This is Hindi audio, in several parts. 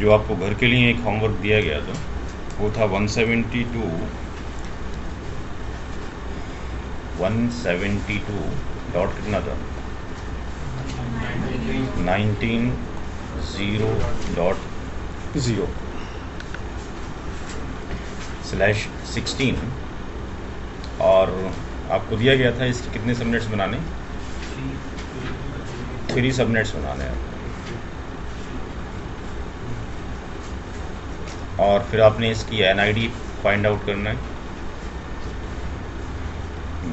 जो आपको घर के लिए एक होमवर्क दिया गया था वो था 172 डॉट कितना था 19.0./16 और आपको दिया गया था इसके कितने सबनेट्स बनाने 3 सबनेट्स बनाने हैं और फिर आपने इसकी NID फाइंड आउट करना है,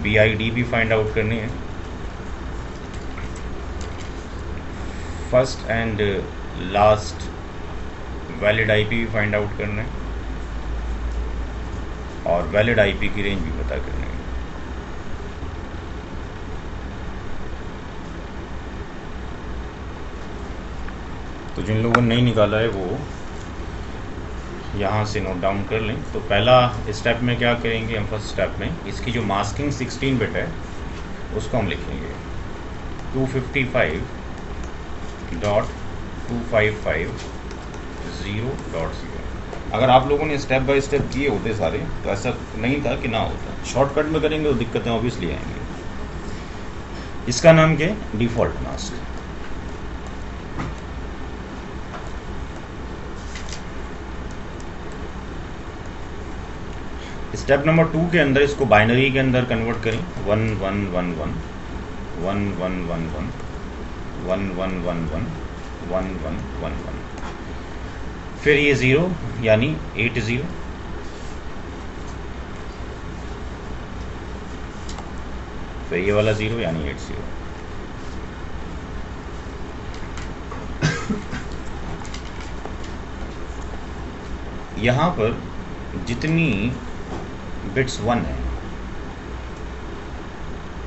BID भी फाइंड आउट करनी है, first and last valid IP भी फाइंड आउट करना है और वैलिड IP की रेंज भी पता करनी है। तो जिन लोगों ने नहीं निकाला है वो यहाँ से नोट डाउन कर लें। तो पहला स्टेप में क्या करेंगे हम, फर्स्ट स्टेप में इसकी जो मास्किंग 16 बिट है उसको हम लिखेंगे 255.255.0.0। अगर आप लोगों ने स्टेप बाय स्टेप किए होते सारे तो ऐसा नहीं था कि ना होता, शॉर्टकट में करेंगे तो दिक्कतें ऑब्वियसली आएंगी। इसका नाम क्या है, डिफ़ॉल्ट मास्क। स्टेप नंबर 2 के अंदर इसको बाइनरी के अंदर कन्वर्ट करें 1111 1111 1111 1111, फिर ये 0 यानी 80, फिर ये वाला 0 यानी 80। यहाँ पर जितनी बिट्स 1 है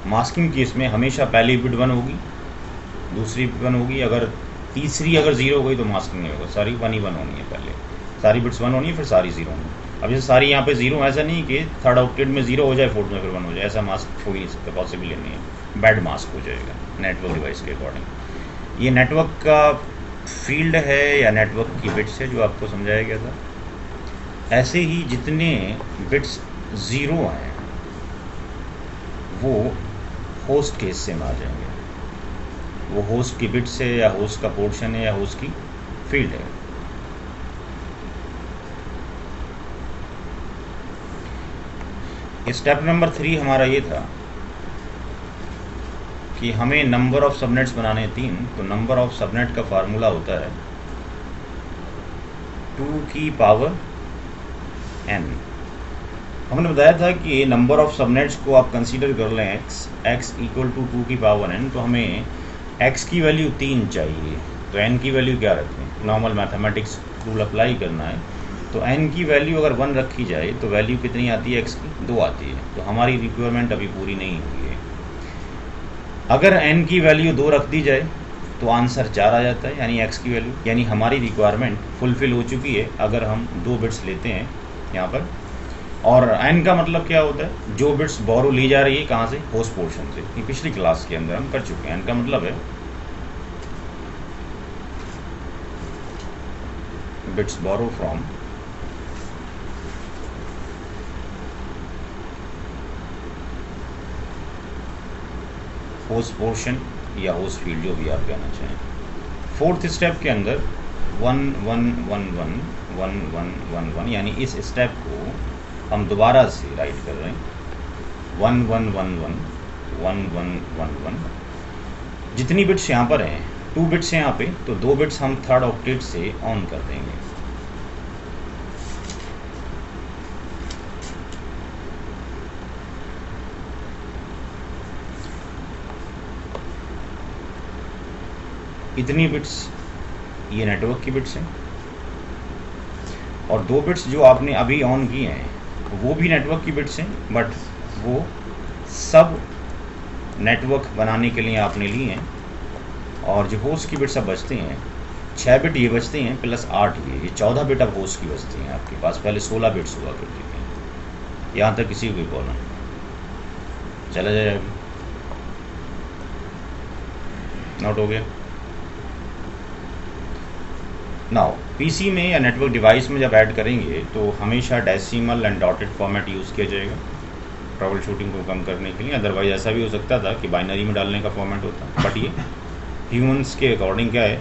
मास्किंग केस में हमेशा पहली बिट 1 होगी, दूसरी 1 होगी, अगर तीसरी अगर 0 हो गई तो मास्किंग नहीं होगा, सारी 1 ही 1 होनी है, पहले सारी बिट्स 1 होनी है फिर सारी 0 होनी है। अब जैसे सारी यहाँ पे 0, ऐसा नहीं कि थर्ड ऑक्टेट में 0 हो जाए फोर्थ में फिर 1 हो जाए, ऐसा मास्क हो ही नहीं सकता, पॉसिबल नहीं है, बैड मास्क हो जाएगा नेटवर्क डिवाइस के अकॉर्डिंग। ये नेटवर्क का फील्ड है या नेटवर्क की बिट्स है जो आपको समझाया गया था। ऐसे ही जितने बिट्स 0 हैं वो होस्ट केस से में आ जाएंगे, वो होस्ट की बिट्स है या होस्ट का पोर्शन है या होस्ट की फील्ड है। स्टेप नंबर 3 हमारा ये था कि हमें नंबर ऑफ सबनेट्स बनाने 3, तो नंबर ऑफ सबनेट का फार्मूला होता है 2 की पावर n। हमने बताया था कि नंबर ऑफ सबनेट्स को आप कंसीडर कर लें x इक्वल टू 2 की पावर n, तो हमें x की वैल्यू 3 चाहिए, तो n की वैल्यू क्या रखें, नॉर्मल मैथमेटिक्स रूल अप्लाई करना है। तो n की वैल्यू अगर 1 रखी जाए तो वैल्यू कितनी आती है x की, 2 आती है, तो हमारी रिक्वायरमेंट अभी पूरी नहीं हुई है। अगर n की वैल्यू 2 रख दी जाए तो आंसर 4 आ जाता है, यानी x की वैल्यू, यानी हमारी रिक्वायरमेंट फुलफिल हो चुकी है अगर हम 2 बिट्स लेते हैं यहाँ पर। और n का मतलब क्या होता है, जो बिट्स बोरो ली जा रही है कहाँ से, होस्ट पोर्शन से, ये पिछली क्लास के अंदर हम कर चुके हैं। n का मतलब है bits borrow from host portion या होस्ट फील्ड, जो भी आप कहना चाहें। फोर्थ स्टेप के अंदर 1111 यानी इस स्टेप को हम दोबारा से राइट कर रहे हैं 1111 जितनी बिट्स यहाँ पर हैं, 2 बिट्स हैं यहाँ पे, तो 2 बिट्स हम थर्ड ऑक्टेट से ऑन कर देंगे। इतनी बिट्स ये नेटवर्क की बिट्स हैं और 2 बिट्स जो आपने अभी ऑन किए हैं वो भी नेटवर्क की बिट्स हैं, बट वो सब नेटवर्क बनाने के लिए आपने लिए हैं। और जो होस्ट की बिट्स अब बचती हैं 6 बिट ये बचती हैं प्लस 8 ये 14 बिट अब होस्ट की बचती हैं आपके पास, पहले 16 बिट्स हुआ करती थी। यहाँ तक किसी को कोई प्रॉब्लम चला जाए, अभी नोट हो गया। नाउ पीसी में या नेटवर्क डिवाइस में जब ऐड करेंगे तो हमेशा decimal and dotted format use किया जाएगा ट्रबल शूटिंग को कम करने के लिए। अदरवाइज ऐसा भी हो सकता था कि बाइनरी में डालने का फॉर्मेट होता, बट ये ह्यूमंस के अकॉर्डिंग क्या है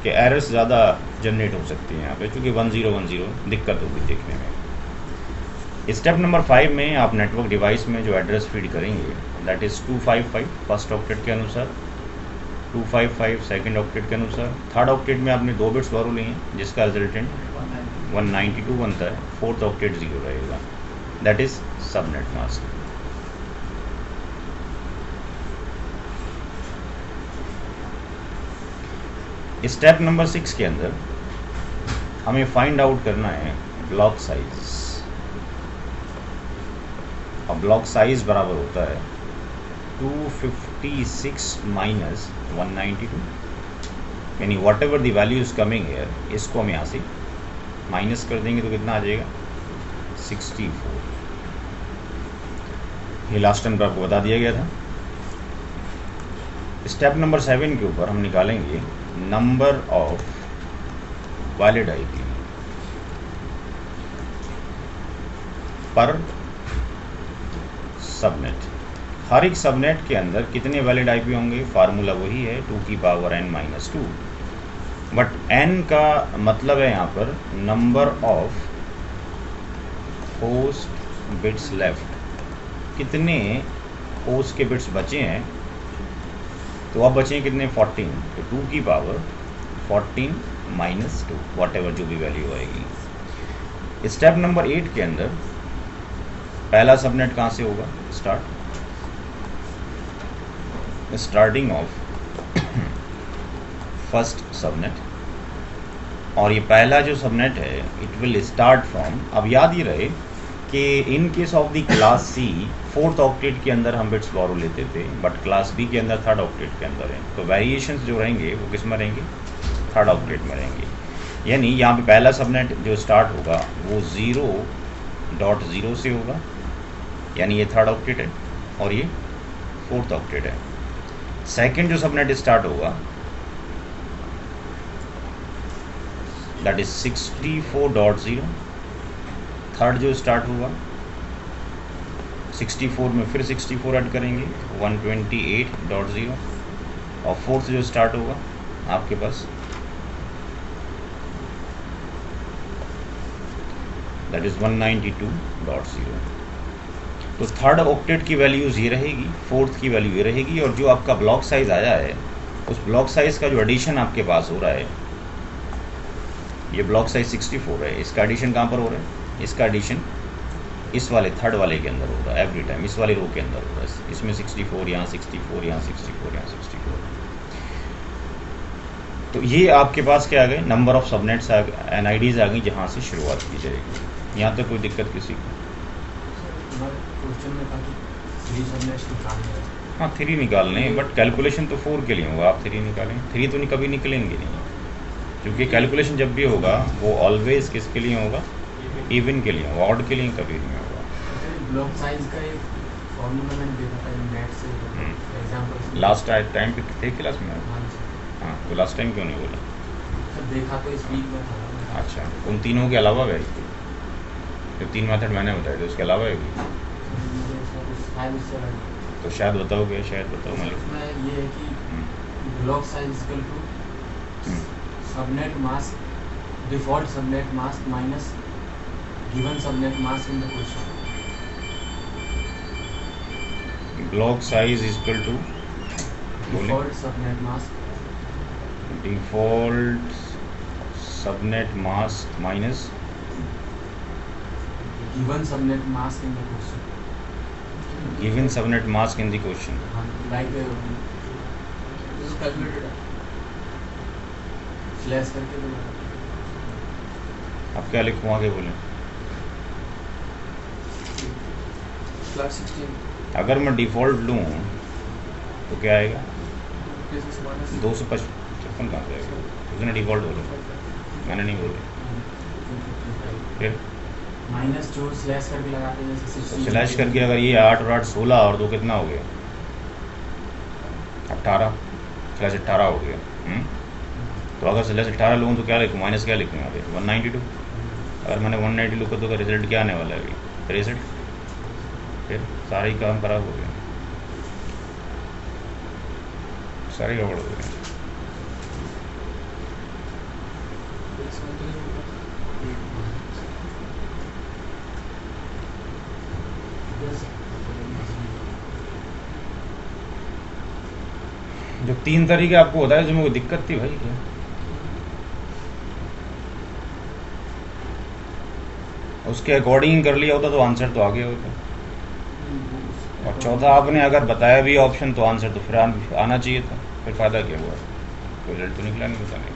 कि एरर्स ज़्यादा जनरेट हो सकती हैं यहाँ पे, क्योंकि 1010 दिक्कत होगी देखने में। स्टेप नंबर 5 में आप नेटवर्क डिवाइस में जो एड्रेस फीड करेंगे दैट इज़ 255 फर्स्ट ऑक्टेट के अनुसार, 255 सेकेंड ऑक्टेट के अनुसार, थर्ड ऑक्टेट में आपने 2 बिट्स बारो लिए हैं जिसका रिजल्टेंट 192 बनता है, फोर्थ ऑक्टेट 0 रहेगा, that is subnet mask. Step number 6 के अंदर हमें फाइंड आउट करना है ब्लॉक साइज, और ब्लॉक साइज बराबर होता है 256 माइनस 192, यानी what ever the value is coming here, इसको हम यहाँ से माइनस कर देंगे तो कितना आ जाएगा 64। ये लास्ट टाइम का आपको बता दिया गया था। स्टेप नंबर 7 के ऊपर हम निकालेंगे नंबर ऑफ वैलिड आईपी पर सबनेट। हर एक सबनेट के अंदर कितने वैलिड आईपी होंगे, फार्मूला वही है 2 की पावर n-2, बट n का मतलब है यहाँ पर number of host bits left, कितने होस्ट के बिट्स बचे हैं, तो अब बचे कितने 14, तो 2 की पावर 14 माइनस 2 वॉट एवर जो भी वैल्यू आएगी। स्टेप नंबर 8 के अंदर पहला सबनेट कहाँ से होगा, स्टार्टिंग ऑफ फर्स्ट सबनेट, और ये पहला जो सबनेट है इट विल स्टार्ट फ्रॉम, अब याद ही रहे कि in case of the class C fourth octet के अंदर हम बिट्स बारो लेते थे, बट क्लास बी के अंदर थर्ड ऑक्टेट के अंदर है, तो वेरिएशंस जो रहेंगे वो किस में रहेंगे, थर्ड ऑक्टेट में रहेंगे। यानी यहाँ पे पहला सबनेट जो स्टार्ट होगा वो 0.0 से होगा, यानी ये थर्ड ऑक्टेट है और ये फोर्थ ऑक्टेट है। सेकंड जो सबनेट स्टार्ट होगा दैट इज 64.0, थर्ड जो स्टार्ट होगा 64 में फिर 64 ऐड करेंगे 128.0, और फोर्थ जो स्टार्ट होगा आपके पास दैट इज 192.0। तो थर्ड ऑक्टेट की वैल्यूज़ ये रहेगी, फोर्थ की वैल्यू ये रहेगी, और जो आपका ब्लॉक साइज आया है उस ब्लॉक साइज का जो एडिशन आपके पास हो रहा है, ये ब्लॉक साइज 64 है, इसका एडिशन कहाँ पर हो रहा है, इसका एडिशन इस वाले थर्ड वाले के अंदर हो रहा है एवरी टाइम, इस वाले रो के अंदर हो रहा है, इसमें 64, यहाँ 64, यहाँ 64, यहाँ 64। तो ये आपके पास क्या आ गए, नंबर ऑफ सबनेट्स NIDs आ गई जहाँ से शुरुआत की जाएगी। यहाँ तक कोई दिक्कत किसी को? हाँ 3 निकालने, बट कैलकुलेशन तो 4 के लिए होगा, आप 3 निकालें, 3 तो कभी निकलेंगे नहीं, क्योंकि कैलकुलेशन जब भी होगा वो ऑलवेज किसके लिए होगा, इवन के लिए होगा, ऑड के लिए कभी नहीं होगा। ब्लॉक साइज का एक फॉर्मूला मैंने देखा था नेट से, एग्जांपल लास्ट टाइम पे थे क्लास में? हाँ, तो लास्ट टाइम क्यों नहीं बोला? देखा तो इस वीक में था। अच्छा, उन तीनों के अलावा गए जो 3 मेथड मैंने बताए थे उसके अलावा भी तो शायद बताओगे, शायद बताओ मतलब ये है कि block size equal to subnet mask, default subnet mask minus given subnet mask in the question. Block size equal to default subnet mask, default subnet mask minus given subnet mask in the question, given subnet mask in the question, like this is calculated slash करके दो। अब क्या लिखूँ आगे बोलें? प्लस 16 अगर मैं डिफ़ॉल्ट लूँ तो क्या आएगा? 255 कहाँ से आएगा? उसने डिफ़ॉल्ट बोला, मैंने नहीं बोला। फिर माइनस जो स्लैश करके लगाते हैं जैसे 16 स्लैश करके, अगर ये 8 और 8 16 और 2 कितना हो गया? 18, स्लैश 18 हो गया। तो अगर से लेस 18 लूँ तो क्या लिखूँ, माइनस क्या लिखूँ यहाँ पे 192। अगर मैंने 192 लिखा तो रिजल्ट क्या आने वाला है अभी 63। फिर सारा ही काम खराब हो गया, सारी गड़बड़ हो गई। जो 3 तरीके आपको बताया जो मुझे दिक्कत थी भाई क्या, उसके अकॉर्डिंग कर लिया होता तो आंसर तो आगे होता। और चौथा आपने अगर बताया भी ऑप्शन तो आंसर तो फिर आना चाहिए था, फिर फ़ायदा क्या हुआ, कोई रिजल्ट तो निकला नहीं बताने का।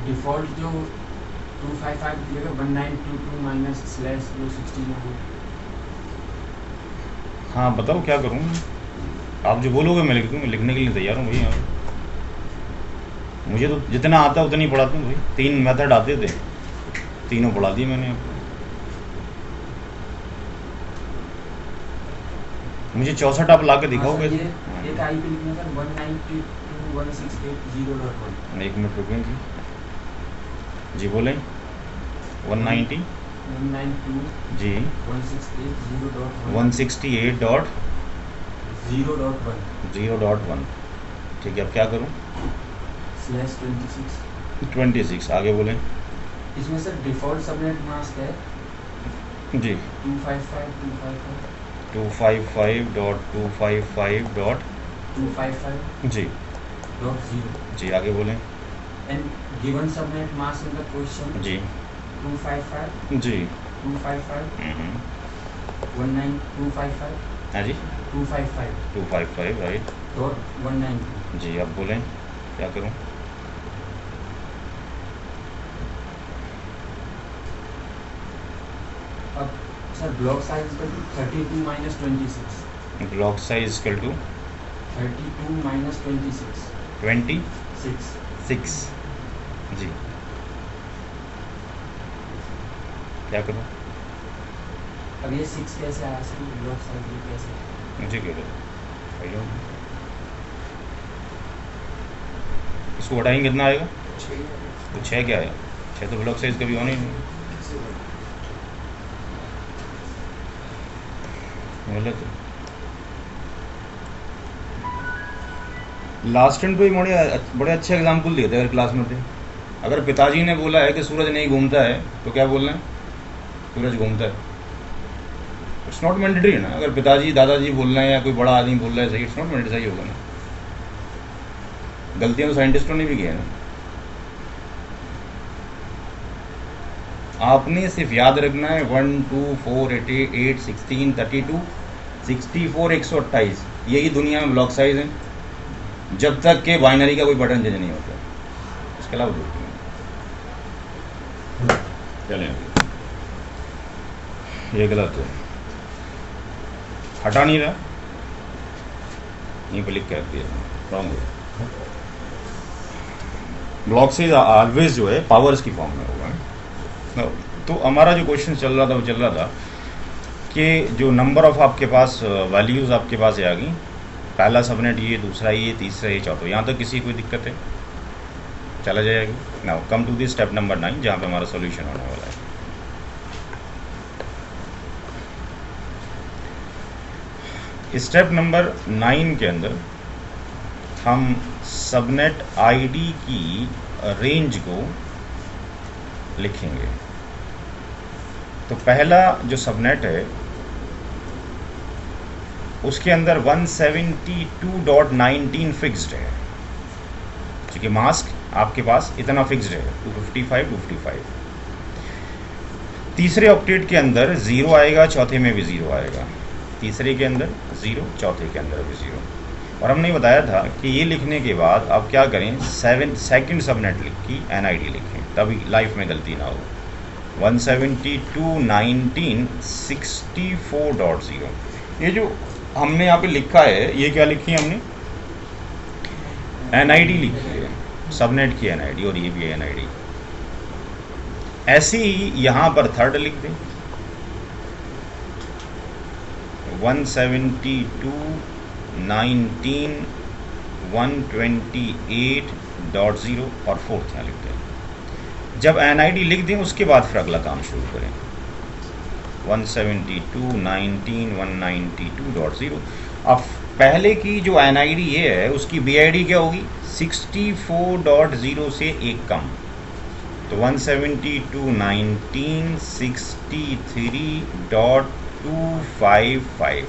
डिफ़ॉल्ट जो 255 दिएगा 1922 माइनस स्लैश जो 16 हो। हाँ बताओ क्या करूँ, आप जो बोलोगे मैं लिख दूँगा, लिखने के लिए तैयार हूँ भैया। मुझे तो जितना आता है उतना ही पढ़ाता हूँ भाई, 3 मेथड आते थे, तीनों पढ़ा दिए मैंने आपको। मुझे 64 आप ला के दिखाओगे। एक आई पे लिखना सर 192.168.0.1। एक मिनट रुकें जी बोलें 192 जी 168.0.1। ठीक है, अब क्या करूँ, /26 आगे बोलें। इसमें सर डिफ़ॉल्ट सबनेट मास्क है जी 255.255.255 जी जी आगे बोलें। And given subnet mask in the question जी 255 जी 255 19255 हाँ जी 255 राइट .192। जी अब बोलें क्या करूँ। अब sir block size equal to 32 minus 26। Block size equal to 32 minus 26 26 जी क्या करूँ। अब ये 6 कैसे आया सर, ब्लॉक साइज ये कैसे? मुझे क्या करूँ, इसको हटाएंगे कितना आएगा, तो 6 क्या आया, 6 तो ब्लॉक साइज कभी होना ही नहीं, गलत है। लास्ट टाइम तो बड़े अच्छे एग्जाम्पल दिए थे अगर क्लास में थे। अगर पिताजी ने बोला है कि सूरज नहीं घूमता है तो क्या बोलना है, सूरज घूमता है। इट्स नॉट मैंडेटरी ना, अगर पिताजी दादाजी बोल रहे हैं या कोई बड़ा आदमी बोल रहा है सही, इट्स नॉट मैंडेटरी, सही होगा ना। गलतियां तो साइंटिस्टों ने भी की है ना। आपने सिर्फ याद रखना है 1 2 4 8 16 32 64 128 यही दुनिया में ब्लॉक साइज है, जब तक के बाइनरी का कोई बटन चेंज नहीं होता। इसके अलावा चलें, ये गलत है, हटा नहीं रहा, यहीं पर लिख कर दिया रॉन्ग है। ब्लॉक साइज ऑलवेज जो है पावर्स की फॉर्म में होगा। तो हमारा जो क्वेश्चन चल रहा था वो चल रहा था कि जो नंबर ऑफ आपके पास वैल्यूज़ आपके पास आ गई, पहला सबनेट ये, दूसरा ये, तीसरा ये, चौथा, यहाँ तक किसी कोई दिक्कत है चला जाएगी। Now come to the step number 9 जहाँ पे हमारा सॉल्यूशन होने वाला है। स्टेप नंबर 9 के अंदर हम सबनेट आईडी की रेंज को लिखेंगे। तो पहला जो सबनेट है उसके अंदर 172.19 फिक्स्ड है, क्योंकि मास्क आपके पास इतना फिक्स्ड है 255। तीसरे ऑक्टेट के अंदर 0 आएगा, चौथे में भी 0 आएगा, तीसरे के अंदर 0, चौथे के अंदर भी 0। और हमने बताया था कि ये लिखने के बाद आप क्या करें, सेकंड सबनेट लिख की NID लिखें, तभी लाइफ में गलती ना हो। 172.19.64.0 ये जो हमने यहाँ पे लिखा है, ये क्या लिखी है हमने, NID लिखी है, सबनेट की NID, और ये भी है NID। ऐसे ही यहाँ पर थर्ड लिख दें 172.19.128 डॉट ज़ीरो और फोर्थ यहाँ लिख दें। जब NID लिख दें उसके बाद फिर अगला काम शुरू करें। 172.19.192.0। अब पहले की जो NID ये है उसकी BID क्या होगी? 64.0 से एक कम, तो 172.19.63.255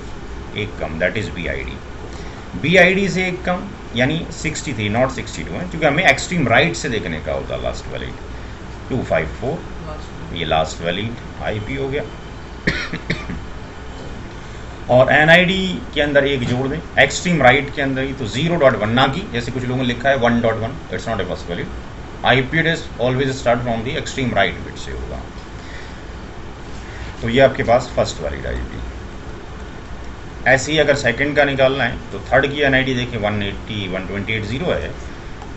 एक कम, दैट इज़ BID। BID से एक कम यानी 63 नॉट 62 है, क्योंकि हमें एक्सट्रीम राइट से देखने का होता लास्ट वैलिड। 254 ये लास्ट वैलिड IP हो गया। और NID के अंदर एक जोड़ दें एक्सट्रीम राइट के अंदर ही, तो 0.1 ना की जैसे कुछ लोगों ने लिखा है 1.1, it's not a first valid. IP address always start from the extreme right bit से होगा। तो ये आपके पास फर्स्ट वैलिड IP। ऐसे ही अगर सेकंड का निकालना है तो थर्ड की NID देखिए 128.0 है,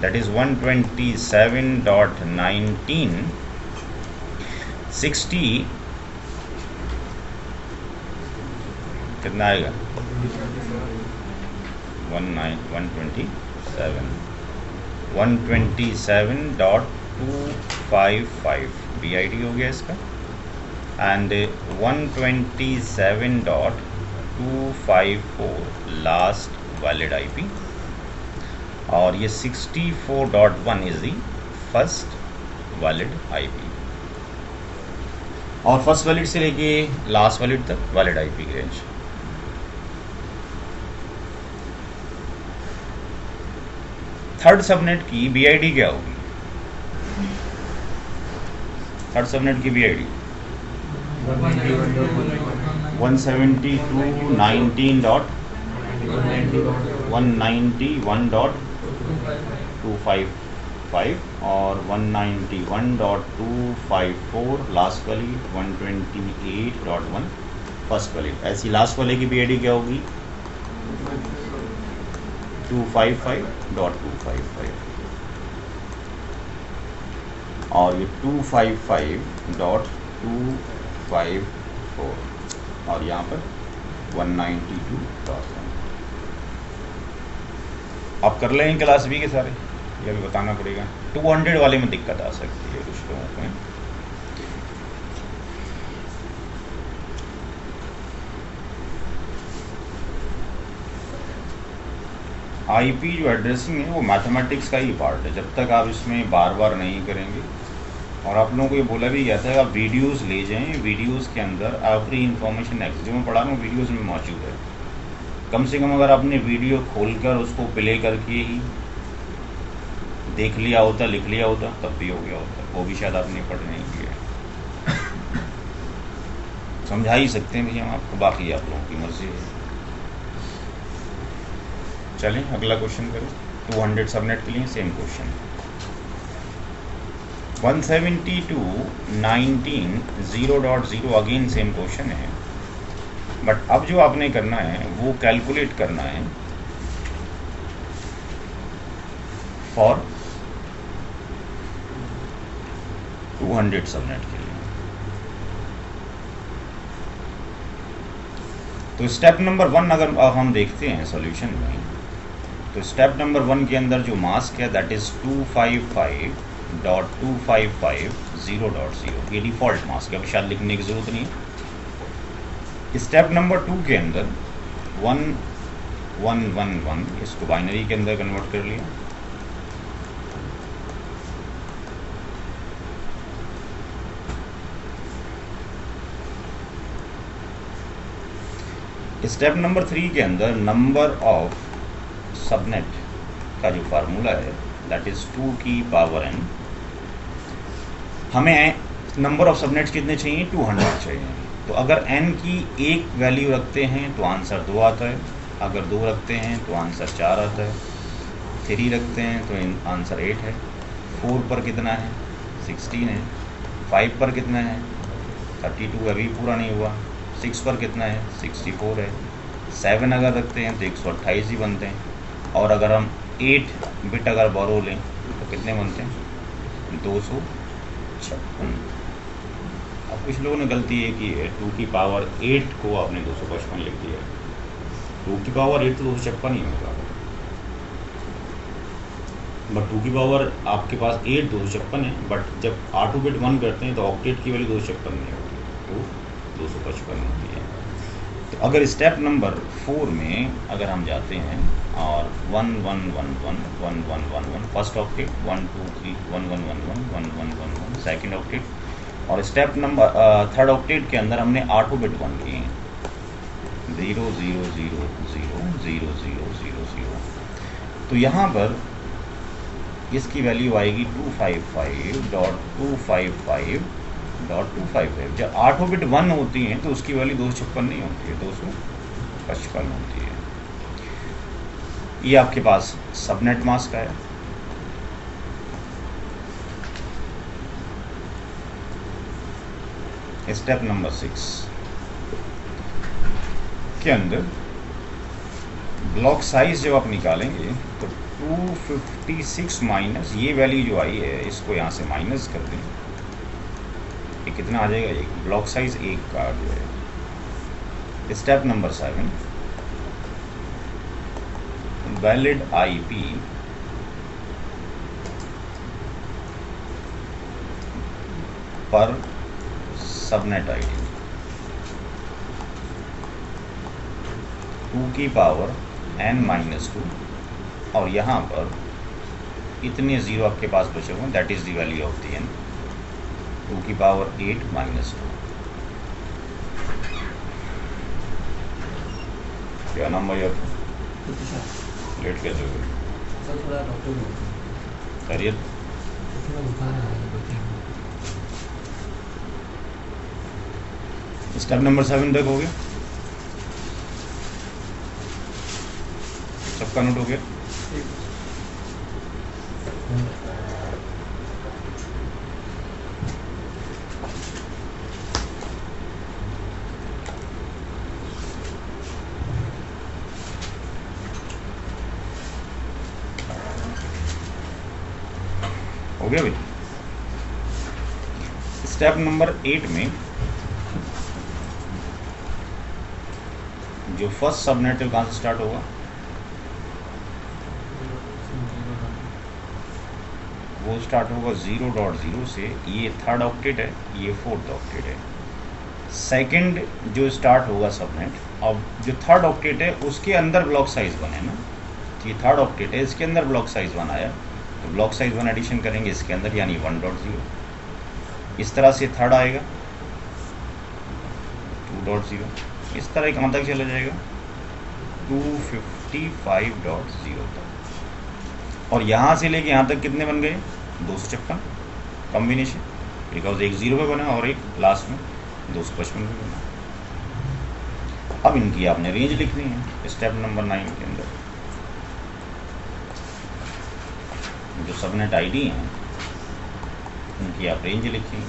दैट इज 127.19.60 कितना आएगा? 127.255 BID हो गया इसका, एंड 127.254 लास्ट वैलिड IP, और ये 64.1 is the first valid IP। और फर्स्ट वैलिड से लेके लास्ट वैलिड तक वैलिड IP की रेंज। थर्ड सबनेट की BID क्या होगी? थर्ड सबनेट की BID 172.19.191.255 और 191.254 लास्ट वैलिड, 128.1 फर्स्ट वैलिड। ऐसी लास्ट वाले की BID क्या होगी? 255.255 और ये 255.254 और यहाँ पर 192.1। आप कर लें क्लास B के सारे, ये भी बताना पड़ेगा। 200 वाले में दिक्कत आ सकती है कुछ लोगों को। IP जो एड्रेसिंग है वो मैथमेटिक्स का ही पार्ट है, जब तक आप इसमें बार बार नहीं करेंगे। और आप लोगों को ये बोला भी गया था आप वीडियोस ले जाएं, वीडियोस के अंदर एवरी इन्फॉर्मेशन जो मैं पढ़ा रहा हूँ वीडियोस में मौजूद है। कम से कम अगर आपने वीडियो खोलकर उसको प्ले करके ही देख लिया होता, लिख लिया होता, तब भी हो गया होता। वो भी शायद आपने पढ़ नहीं किया। समझा ही सकते हैं भैया हम आपको, बाकी आप लोगों की मर्जी है। चलें अगला क्वेश्चन करें। 200 सबनेट के लिए same question. 172.19.0.0 again same question है, बट अब जो आपने करना है वो कैलकुलेट करना है फॉर 200 सबनेट के लिए। तो स्टेप नंबर 1 अगर हम देखते हैं सॉल्यूशन में, तो स्टेप नंबर 1 के अंदर जो मास्क है दैट इज 255.255.0.0, ये डिफॉल्ट मास्क है, अब शायद लिखने की जरूरत नहीं है। स्टेप नंबर 2 के अंदर 1111 इसको बाइनरी के अंदर कन्वर्ट कर लिया। स्टेप नंबर 3 के अंदर नंबर ऑफ सबनेट का जो फार्मूला है दैट इज 2 की पावर n। हमें नंबर ऑफ सबनेट्स कितने चाहिए? 200 चाहिए। तो अगर n की एक वैल्यू रखते हैं तो आंसर 2 आता है, अगर 2 रखते हैं तो आंसर 4 आता है, 3 रखते हैं तो आंसर 8 है, 4 पर कितना है? 16 है, 5 पर कितना है? 32 अभी पूरा नहीं हुआ, 6 पर कितना है? 64 है, 7 अगर रखते हैं तो 128 ही बनते हैं, और अगर हम 8 बिट अगर बोरो लें तो कितने बनते हैं? 256। अब कुछ लोगों ने गलती ये की है, 2 की पावर 8 को आपने 255 लिख दिया। 2 की पावर 8 तो 256 ही होगा। बट 2 की पावर आपके पास 8 256 है, बट जब R2 बिट 1 करते हैं तो ऑक्टेट की वैल्यू 256 नहीं होती, तो 255 होती है। तो अगर स्टेप नंबर 4 में अगर हम जाते हैं और 1 1 1 1 1 1 1 1 फर्स्ट ऑक्टेट, 1 2 3 1 1 1 1 1 1 1 1 सेकेंड ऑक्टेट, और स्टेप नंबर थर्ड ऑक्टेट के अंदर हमने R2 बिट 1 किए हैं 0 0 0 0 0 0 0 0। तो यहाँ पर इसकी वैल्यू आएगी 255.255.255। जब 8 बिट 1 होती हैं तो उसकी वैल्यू 256 नहीं होती है, 255 होती है। ये आपके पास सबनेट मास्क है। स्टेप नंबर 6 के अंदर ब्लॉक साइज जब आप निकालेंगे तो 256 माइनस ये वैल्यू जो आई है इसको यहाँ से माइनस कर दें, ये कितना आ जाएगा, एक ब्लॉक साइज 1 का जो है। स्टेप नंबर 7 वैलिड आईपी पर सबनेट आईडी 2 की पावर n माइनस 2, और यहाँ पर इतने ज़ीरो आपके पास बचे हुए, that is the value of the n, 2 की पावर 8 माइनस 2। क्या नाम भैया? लेट कैसे हो गए? सर थोड़ा डॉक्टर में खैरियत? थोड़ा बुखार आ रहा है। स्टेप नंबर 7 तक हो गया, सबका नोट हो गया? हो गया भाई। स्टेप नंबर 8 में जो फर्स्ट सबनेट है कहाँ से स्टार्ट होगा? वो स्टार्ट होगा 0.0 से, ये थर्ड ऑक्टेट है, ये फोर्थ ऑक्टेट है। सेकंड जो स्टार्ट होगा सबनेट, अब जो थर्ड ऑक्टेट है उसके अंदर ब्लॉक साइज 1 है ना, ये थर्ड ऑक्टेट है, इसके अंदर ब्लॉक साइज 1 आया, तो ब्लॉक साइज 1 एडिशन करेंगे इसके अंदर, यानी 1.0। इस तरह से थर्ड आएगा 2.0, इस तरह कहाँ तक चला जाएगा 255.0 तक, और यहाँ से लेके यहाँ तक कितने बन गए 256 कॉम्बिनेशन, बिकॉज एक 0 पे बना और एक लास्ट में 255 पे बना। अब इनकी आपने रेंज लिखनी है स्टेप नंबर 9 के अंदर। जो सबनेट आईडी हैं उनकी आप रेंज लिखेंगे।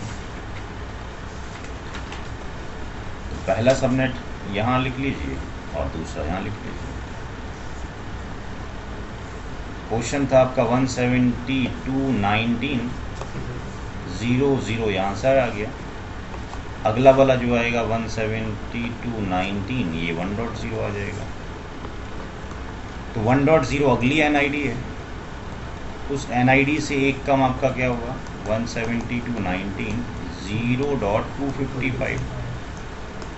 तो पहला सबनेट यहाँ लिख लीजिए और दूसरा यहाँ लिख लीजिए। क्वेश्चन था आपका 172.19.0.0 यहाँ से आ गया। अगला वाला जो आएगा 172.19 ये 1.0 आ जाएगा। तो 1.0 अगली एनआईडी है, उस एनआईडी से एक कम आपका क्या होगा 172.19.0.255,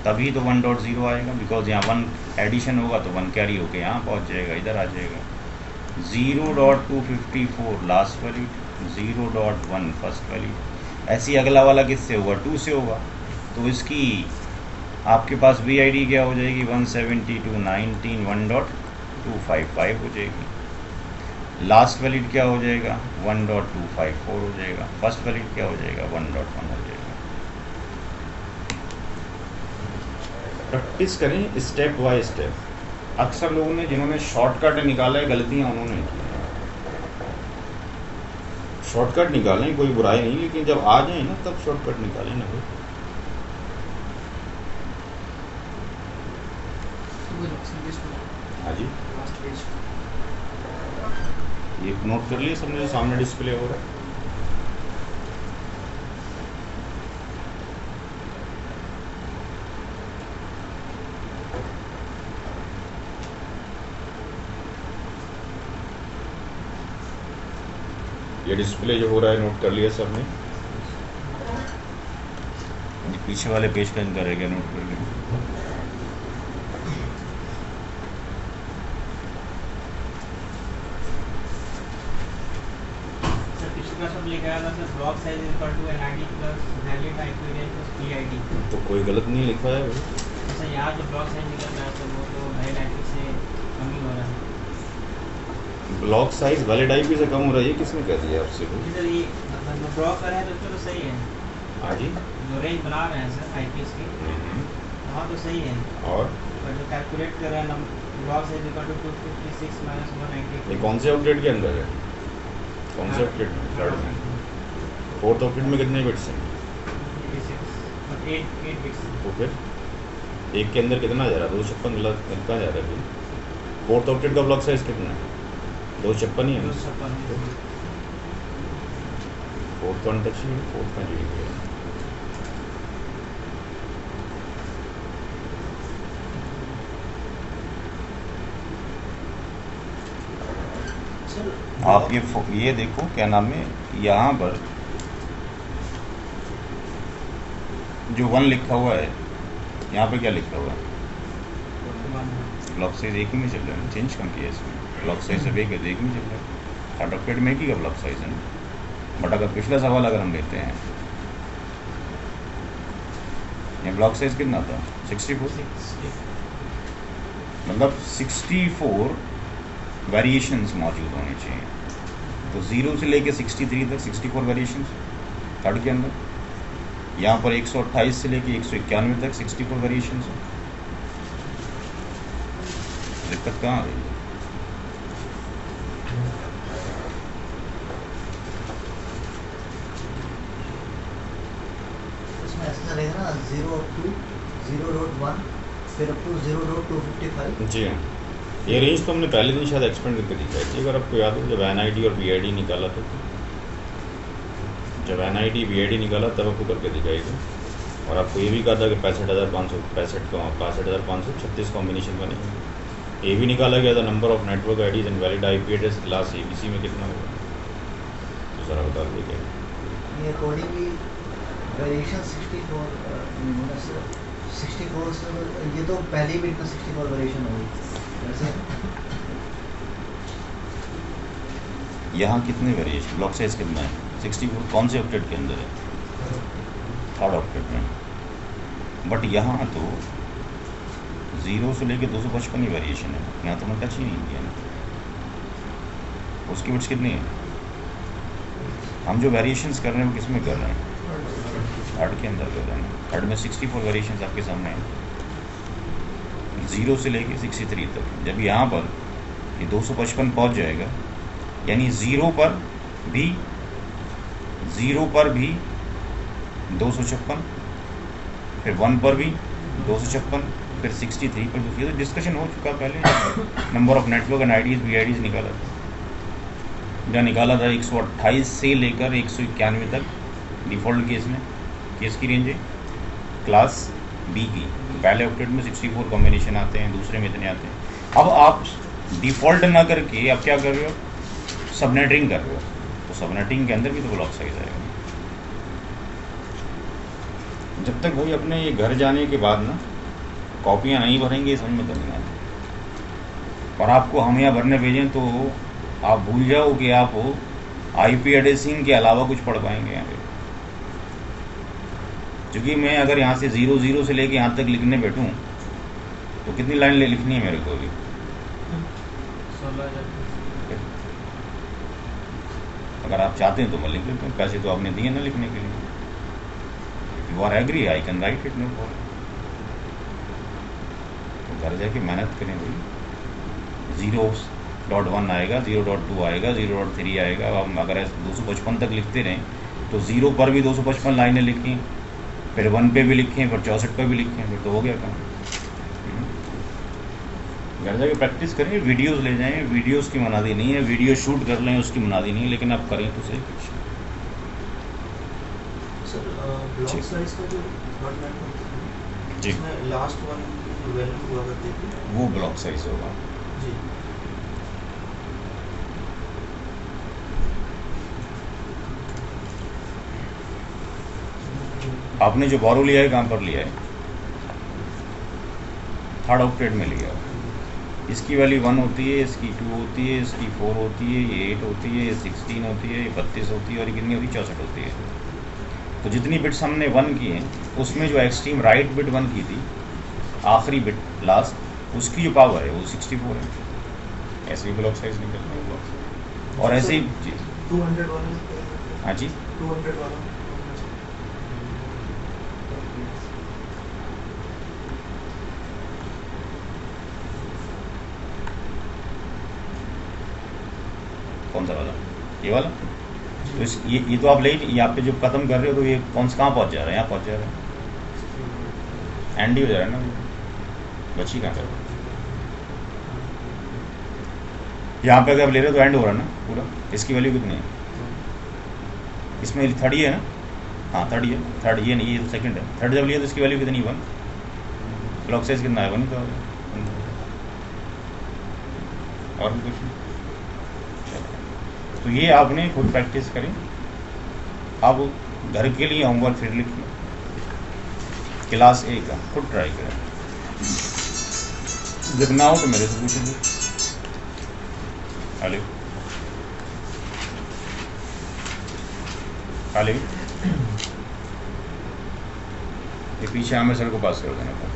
तभी तो 1.0 आएगा, बिकॉज यहाँ 1 एडिशन होगा तो 1 कैरी होके यहाँ पहुँच जाएगा, इधर आ जाएगा। 0.254 लास्ट वैल्यू, 0.1 फर्स्ट वैल्यू। ऐसे ही अगला वाला किससे होगा 2 से होगा, तो इसकी आपके पास VID क्या हो जाएगी 172.19.1.255 हो जाएगी। लास्ट वैलिड क्या हो जाएगा 1.254 हो जाएगा। फर्स्ट वैलिड क्या हो जाएगा 1.1 हो जाएगा। प्रैक्टिस करें स्टेप बाय स्टेप। अक्सर लोगों ने जिन्होंने शॉर्टकट निकाला है गलतियां उन्होंने की हैं। शॉर्टकट निकालें, कोई बुराई नहीं, लेकिन जब आ जाए ना तब शॉर्टकट निकालें ना भाई। हाँ जी, ये नोट कर लिए सबने जो सामने डिस्प्ले हो रहा है। ये डिस्प्ले जो हो रहा है नोट कर लिया सबने? ये पीछे वाले पेज का इनका रह गया नोट कर लिया। सब लिखा था sir, block size is equal to NID plus valid IP address plus PID. तो कोई गलत नहीं लिखा है भाई। अच्छा यहाँ जो ब्लॉक साइज निकल रहा है तो वो तो वैलिड आईपी से कम ही हो रहा है। ब्लॉक साइज वैलिड आईपी से कम हो रहा है, किसने कह दिया आपसे? सर ये मतलब जो ड्रॉ कर रहे हैं तो चलो सही है, हाँ जी, जो रेंज बना रहे हैं सर आईपीएस की वहाँ तो सही है, और जो कैलकुलेट कर रहे हैं block size equal to 256 minus 190। ये कौन से ऑक्टेट के अंदर है? कौन से ऑक्टेट में? थर्ड में। फोर्थ ऑक्टेट में कितने बिट्स हैं? 8 बिट्स। तो फिर एक के अंदर कितना जा रहा है? 256 गलत कहाँ जा रहा है? फोर्थ ऑक्टेट का ब्लॉक साइज कितना है? 256 ही है। फोर्थ का अनटच ही है, फोर्थ का जी है। आप ये देखो क्या नाम है, यहाँ पर जो 1 लिखा हुआ है, यहाँ पे क्या लिखा हुआ है? ब्लॉक साइज एक ही में चल रहा है, चेंज कम किया इसमें। ब्लॉक साइज सब एक है, एक में चल रहा है। थर्ड ऑक्टेट में एक ही का ब्लॉक साइज है ना। बट अगर पिछला सवाल अगर हम लेते हैं, ये ब्लॉक साइज कितना था? 64। मतलब 64 वेरिएशंस मौजूद होने चाहिए। तो 0 से लेके 63 तक 64 वेरिएशंस थर्ड के अंदर। यहाँ पर 128 से लेके 191 तक 64 वेरिएशंस हैं। दिक्कत कहाँ आ रही है? इसमें ऐसा रहेगा ना 0 up to 0.1 फिर अप टू 0.255। जी हाँ, ये रेंज तो हमने पहले दिन शायद एक्सपेंड करके दिखाई थी, अगर आपको याद हो, जब NID और BID निकाला था। जब NID BID निकाला तब आपको करके दिखाई थी, और आपको ये भी कहा था कि 65,536 कॉम्बिनेशन बनेंगे। ये भी निकाला गया था number of network IDs and valid IP address class ABC में कितना होगा, तो ज़रा बता दीजिए। ये अकॉर्डिंगली वेरिएशन 64 से ये तो पहली बिट में 64 वेरिएशन होगी वैसे। यहाँ कितने वेरिएशन, ब्लॉक साइज कितना है? 64। कौन से ऑक्टेट के अंदर है? थर्ड ऑक्टेट में। बट यहाँ तो 0 से लेके 255 ही वेरिएशन है, यहाँ तो मैं टच ही नहीं किया ना। उसकी बिट्स कितनी है? हम जो वेरिएशंस कर रहे हैं वो किस में कर रहे हैं? थर्ड के अंदर कर रहे हैं। थर्ड में 64 वेरिएशंस आपके सामने हैं, 0 से लेके 63 तक। जब यहाँ पर ये 255 पहुँच जाएगा, यानी 0 पर भी 256, फिर 1 पर भी 256, फिर 63 पर। ये तो डिस्कशन हो चुका पहले, number of network and IDs BIDs निकाला था। जहाँ निकाला था 128 से लेकर 191 तक डिफ़ॉल्ट केस में, केस की रेंज है क्लास B की। पहले ऑक्टेट में 64 कॉम्बिनेशन आते हैं, दूसरे में इतने आते हैं। अब आप डिफ़ॉल्ट ना करके आप क्या कर रहे हो? सबनेटिंग कर रहे हो। तो सबनेटिंग के अंदर भी तो ब्लॉक साइज आएगा। जब तक भाई अपने ये घर जाने के बाद ना कॉपियाँ नहीं भरेंगे, समझ में तो नहीं आती। और आपको हम यहाँ भरने भेजें तो आप भूल जाओ कि आप IP एड्रेसिंग के अलावा कुछ पढ़ पाएंगे यहाँ पे। क्योंकि मैं अगर यहाँ से 00 से लेके यहाँ तक लिखने बैठूँ तो कितनी लाइन लिखनी है मेरे को अभी? 16,000। अगर आप चाहते हैं तो मैं लिख लेता हूँ, पैसे तो आपने दिए ना लिखने के लिए। You are agree, I can write it, no problem. तो घर जाके मेहनत करें भाई। 0.1 आएगा, 0.2 आएगा, 0.3 आएगा। हम अगर 255 तक लिखते रहें तो 0 पर भी 255 लाइनें लिखें, फिर 1 पे भी लिखें, फिर 64 पे भी लिखें, फिर तो हो गया काम। घर जाके प्रैक्टिस करें, वीडियोस ले जाएं। वीडियोस की मनादी नहीं है, वीडियो शूट कर लें उसकी मनादी नहीं है, लेकिन आप करें तो सही कुछ। सर ब्लॉक साइज का जो थर्ड नेटवर्क जी, इसमें लास्ट वन वैल्यू हुआ करती थी वो ब्लॉक साइज होगा। जी। आपने जो बोरो लिया है कहाँ पर लिया है? थर्ड ऑक्टेट में लिया है। इसकी वैल्यू 1 होती है, इसकी 2 होती है, इसकी 4 होती है, ये 8 होती है, ये 16 होती है, ये 32 होती है और ये कितनी होती है? 64 होती है। तो जितनी बिट्स हमने 1 की हैं उसमें जो एक्सट्रीम राइट बिट 1 की थी, आखिरी बिट लास्ट, उसकी जो पावर है वो 64 है। ऐसे ही ब्लॉक साइज निकलता है ब्लॉक। और ऐसे ही 200 वाला। हाँ जी 200 वाला। कौन सा वाला? ये वाला? तो ये तो आप ले यहाँ पे जो खत्म कर रहे हो तो ये कौन सा कहाँ पहुँच जा रहा है? यहाँ पहुँच जा रहा है, एंड ही हो जा रहा है ना, बची कहाँ कर? यहाँ पे अगर आप ले रहे हो तो एंड हो रहा है ना पूरा। इसकी वैल्यू कितनी है? इसमें थर्ड ही है ना? हाँ थर्ड ही है, थर्ड ये नहीं, ये सेकंड है। थर्ड जब लिया तो इसकी वैल्यू कितनी? 1। ब्लॉक साइज कितना है? 1 का। और भी कुछ नहीं। तो ये आपने खुद प्रैक्टिस करें। अब घर के लिए होमवर्क फिर लिखिए, क्लास A का खुद ट्राई करें। जब ना हो तो मेरे से पूछेंगे। हेलो हेलो, ये पीछे आमिर सर को पास कर देना था।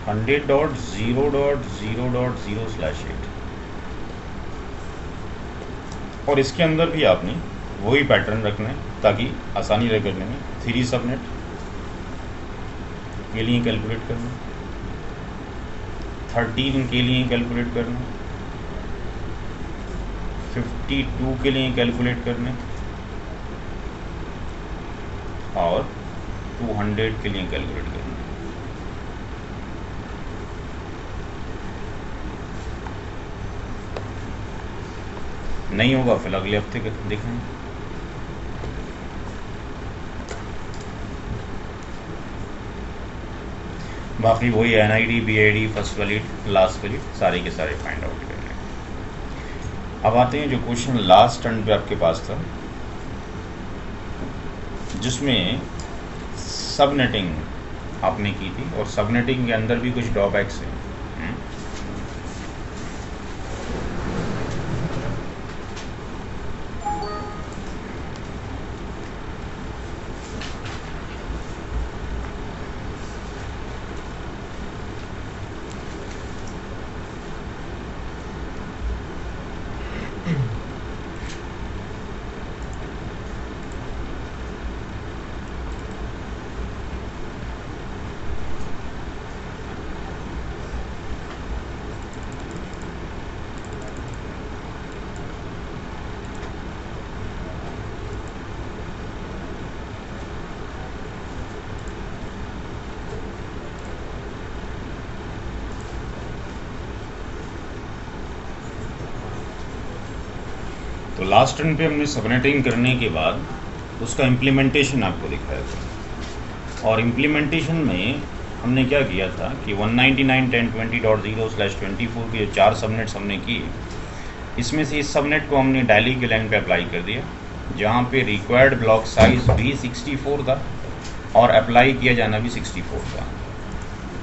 $100.0.0.0/8 और इसके अंदर भी आपने वही पैटर्न रखना है ताकि आसानी रहे करने में। 3 सबनेट के लिए कैलकुलेट करना, 13 के लिए कैलकुलेट करना, 52 के लिए कैलकुलेट करना और 200 के लिए कैलकुलेट करना। नहीं होगा फिर अगले हफ्ते देखेंगे। बाकी वही NID, BID, first valid, last valid सारे के सारे फाइंड आउट करने। अब आते हैं जो क्वेश्चन लास्ट टर्न पे आपके पास था, जिसमें सबनेटिंग आपने की थी और सबनेटिंग के अंदर भी कुछ ड्रॉबैक्स हैं। तो लास्ट टर्न पे हमने सबनेटिंग करने के बाद उसका इम्प्लीमेंटेशन आपको दिखाया था और इम्प्लीमेंटेशन में हमने क्या किया था कि 199.10.20/24 के जो 4 सबनेट्स हमने किए, इसमें से इस सबनेट को हमने डेली के लाइन पे अप्लाई कर दिया जहाँ पे रिक्वायर्ड ब्लॉक साइज भी 64 था और अप्लाई किया जाना भी 64 था।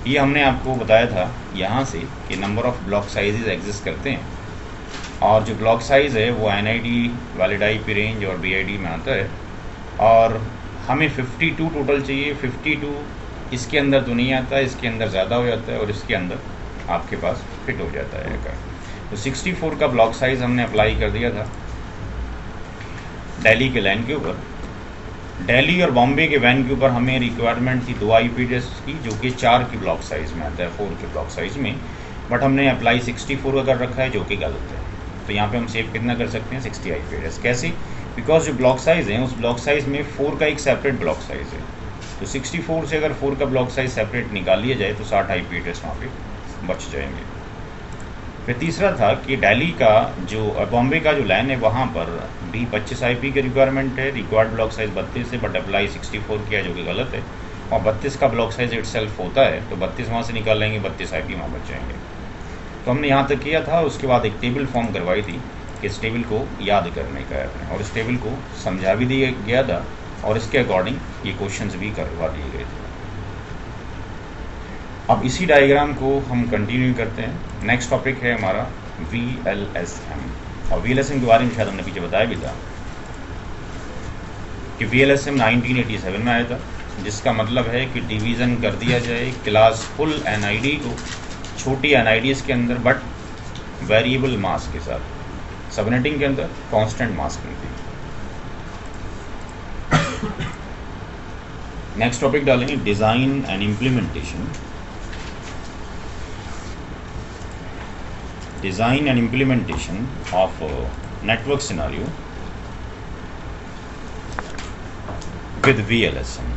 ये हमने आपको बताया था यहाँ से कि number of block sizes exist करते हैं और जो ब्लॉक साइज़ है वो NID, वैलिड IP रेंज और BID में आता है और हमें 52 टोटल चाहिए। 52 इसके अंदर तो नहीं आता, इसके अंदर ज़्यादा हो जाता है और इसके अंदर आपके पास फिट हो जाता है। तो 64 का ब्लॉक साइज़ हमने अप्लाई कर दिया था दिल्ली के लाइन के ऊपर। दिल्ली और बॉम्बे के वैन के ऊपर हमें रिक्वायरमेंट थी 2 IP एड्रेस की, जो कि 4 के ब्लॉक साइज़ में आता है, 4 के ब्लॉक साइज़ में, बट हमने अप्लाई 64 का कर रखा है जो कि गलत है। तो यहाँ पे हम सेव कितना कर सकते हैं? 60 IP एड्रेस। कैसे? बिकॉज जो ब्लॉक साइज़ है उस ब्लॉक साइज़ में 4 का एक सेपरेट ब्लॉक साइज़ है, तो 64 से अगर 4 का ब्लॉक साइज़ सेपरेट निकाल लिया जाए तो 60 IP एड्रेस वहाँ पे बच जाएंगे। फिर तीसरा था कि दिल्ली का जो बॉम्बे का जो लाइन है वहाँ पर भी 25 IP की रिक्वायरमेंट है, रिक्वायर्ड ब्लॉक साइज़ 32 है बट अप्लाई 64 किया जो कि गलत है, और 32 का ब्लॉक साइज़ इटसेल्फ होता है, तो 32 वहाँ से निकाल लेंगे, 32 IP वहाँ बच जाएंगे। तो हमने यहाँ तक किया था। उसके बाद एक टेबल फॉर्म करवाई थी कि इस टेबल को याद करने का है, और इस टेबल को समझा भी दिया गया था और इसके अकॉर्डिंग ये क्वेश्चंस भी करवा दिए गए थे। अब इसी डायग्राम को हम कंटिन्यू करते हैं। नेक्स्ट टॉपिक है हमारा VLSM, और VLSM के बारे में शायद हमने पीछे बताया भी था कि VLSM 1987 में आया था, जिसका मतलब है कि डिवीज़न कर दिया जाए क्लास फुल NID को छोटी NIDs के अंदर बट वेरिएबल मास के साथ, सबनेटिंग के अंदर कांस्टेंट मास मिलती है। नेक्स्ट टॉपिक डालेंगे design and implementation. Design and implementation of network scenario with VLSM.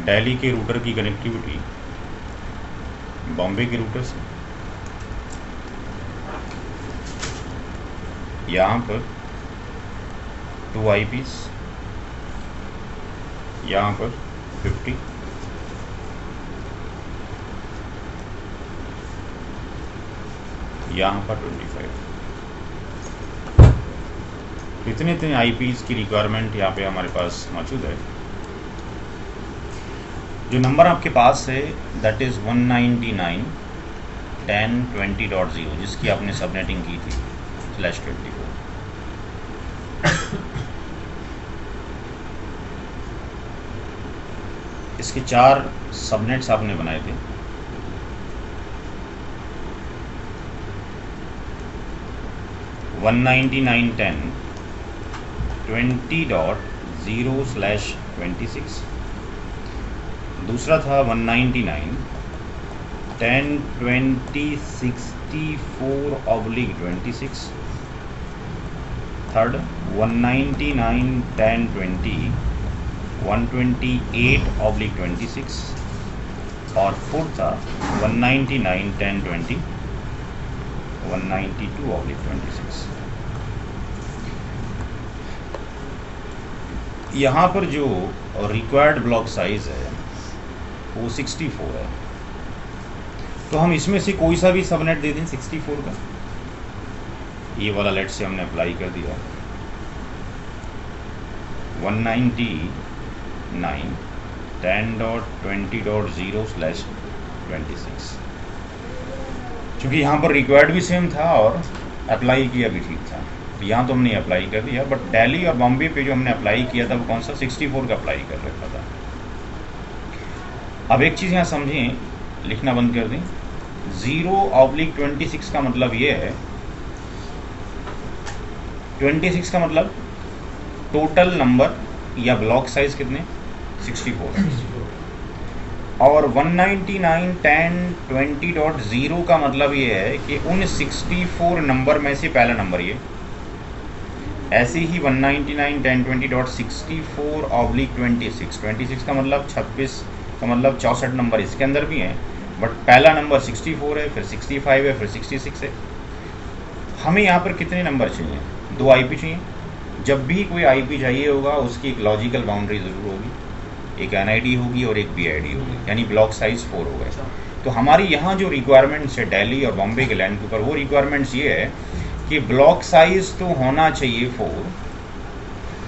Delhi के रूटर की कनेक्टिविटी बॉम्बे के रूटर से यहाँ पर 2 IPs, यहाँ पर 50, यहाँ पर 25। इतने IPs की रिक्वायरमेंट यहाँ पे हमारे पास मौजूद है। जो नंबर आपके पास है दैट इज़ 199.10.20.0, जिसकी आपने सबनेटिंग की थी /24। इसके 4 सबनेट्स आपने बनाए थे। (199.10.20.0/26) दूसरा था 199.10.20.64/26। थर्ड 199.10.20.128/26, और फोर्थ था 199.10.20.192/26। यहाँ पर जो रिक्वायर्ड ब्लॉक साइज है वो 64 है, तो हम इसमें से कोई सा भी सबनेट दे दें 64 का। ये वाला लेट से हमने अप्लाई कर दिया 199.10.20.0/26, क्योंकि यहाँ पर रिक्वायर्ड भी सेम था और अप्लाई किया भी ठीक था, तो यहाँ तो हमने अप्लाई कर दिया। बट दिल्ली और बॉम्बे पे जो हमने अप्लाई किया था वो कौन सा 64 का अप्लाई कर रखा था। अब एक चीज़ यहाँ समझें, लिखना बंद कर दें। 0/26 का मतलब ये है, 26 का मतलब टोटल नंबर या ब्लॉक साइज कितने 64 है, और 199.10.20.0 का मतलब ये है कि उन 64 नंबर में से पहला नंबर ये। ऐसे ही 199.10.20.64/26, 26 का मतलब 26 का मतलब 64 नंबर इसके अंदर भी हैं, बट पहला नंबर 64 है, फिर 65 है, फिर 66 है। हमें यहाँ पर कितने नंबर चाहिए? 2 IP चाहिए। जब भी कोई IP चाहिए होगा उसकी एक लॉजिकल बाउंड्री ज़रूर होगी, एक NID होगी और एक BID होगी, यानी ब्लॉक साइज 4 हो गए। तो हमारी यहाँ जो रिक्वायरमेंट्स है दिल्ली और बॉम्बे के लैंड के ऊपर, वो रिक्वायरमेंट्स ये है कि ब्लॉक साइज तो होना चाहिए 4,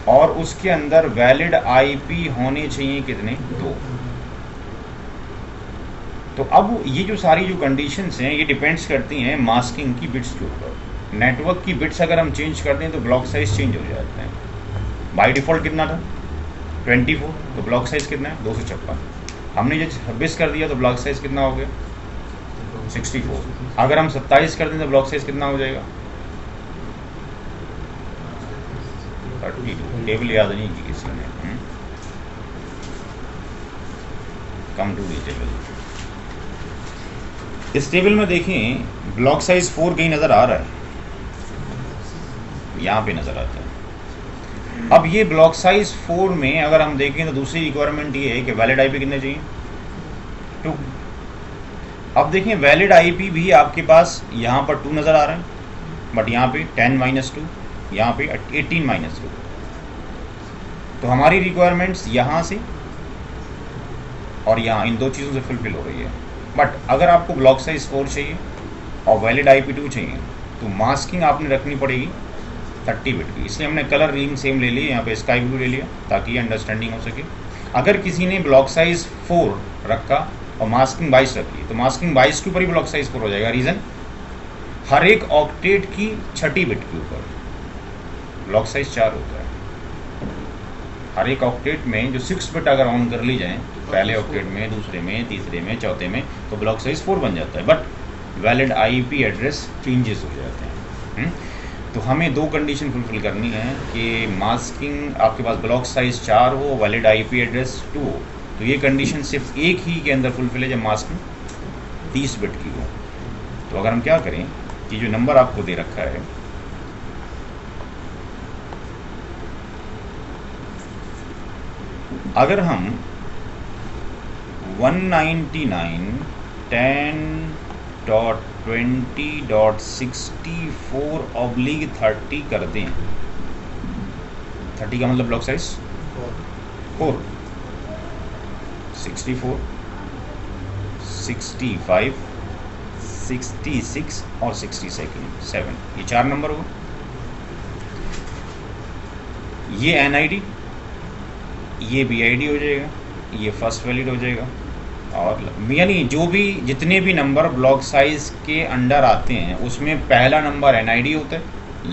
और उसके अंदर वैलिड IP होने चाहिए कितने 2। तो अब ये जो सारी जो कंडीशंस हैं ये डिपेंड्स करती हैं मास्किंग की बिट्स के ऊपर। नेटवर्क की बिट्स अगर हम चेंज कर दें तो ब्लॉक साइज चेंज हो जाते हैं। बाय डिफ़ॉल्ट कितना था 24, तो ब्लॉक साइज़ कितना है 256। हमने जब 26 कर दिया तो ब्लॉक साइज़ कितना हो गया 64। अगर हम 27 कर दें तो ब्लॉक साइज़ कितना हो जाएगा 32। टेबल याद नहीं की किसी ने। Come to the table. इस टेबल में देखें ब्लॉक साइज 4 कहीं नज़र आ रहा है, यहाँ पे नज़र आता है। अब ये ब्लॉक साइज 4 में अगर हम देखें तो दूसरी रिक्वायरमेंट ये है कि वैलिड आईपी कितने चाहिए 2। अब देखें वैलिड आईपी भी आपके पास यहाँ पर 2 नज़र आ रहा है, बट यहाँ पे 10 - 2, यहाँ पे 18 - 2। तो हमारी रिक्वायरमेंट्स यहाँ से और यहाँ इन दो चीज़ों से फुलफिल हो रही है। बट अगर आपको ब्लॉक साइज 4 चाहिए और वैलिड आईपी 2 चाहिए तो मास्किंग आपने रखनी पड़ेगी 30 बिट की। इसलिए हमने कलर रिंग सेम ले ली, यहाँ पे स्काई ब्लू ले लिया ताकि ये अंडरस्टैंडिंग हो सके। अगर किसी ने ब्लॉक साइज 4 रखा और मास्किंग 22 रखी तो मास्किंग 22 के ऊपर ही ब्लॉक साइज 4 हो जाएगा। रीज़न हर एक ऑक्टेट की 6 बिट के ऊपर ब्लॉक साइज 4 होता है। हर एक ऑक्टेट में जो 6 बिट अगर ऑन कर ली जाए पहले ऑक्टेट में, दूसरे में, तीसरे में, चौथे में, तो ब्लॉक साइज 4 बन जाता है। But valid IP address changes हो जाते हैं। तो हमें 2 कंडीशन फुलफिल करनी है कि मास्किंग आपके पास ब्लॉक साइज 4 हो, वैलिड आईपी एड्रेस 2 हो। तो ये कंडीशन सिर्फ एक ही के अंदर फुलफिल है जब मास्किंग 30 बिट की हो। तो अगर हम क्या करें कि जो नंबर आपको दे रखा है अगर हम 199.10.20.64/30 कर दें। 30 का मतलब ब्लॉक साइज 4, 64, 65, 66 और 67, ये 4 नंबर हो। ये एनआईडी, ये बीआईडी हो जाएगा, ये फर्स्ट वैलिड हो जाएगा। और यानी जो भी जितने भी नंबर ब्लॉक साइज के अंडर आते हैं उसमें पहला नंबर एनआईडी होता है,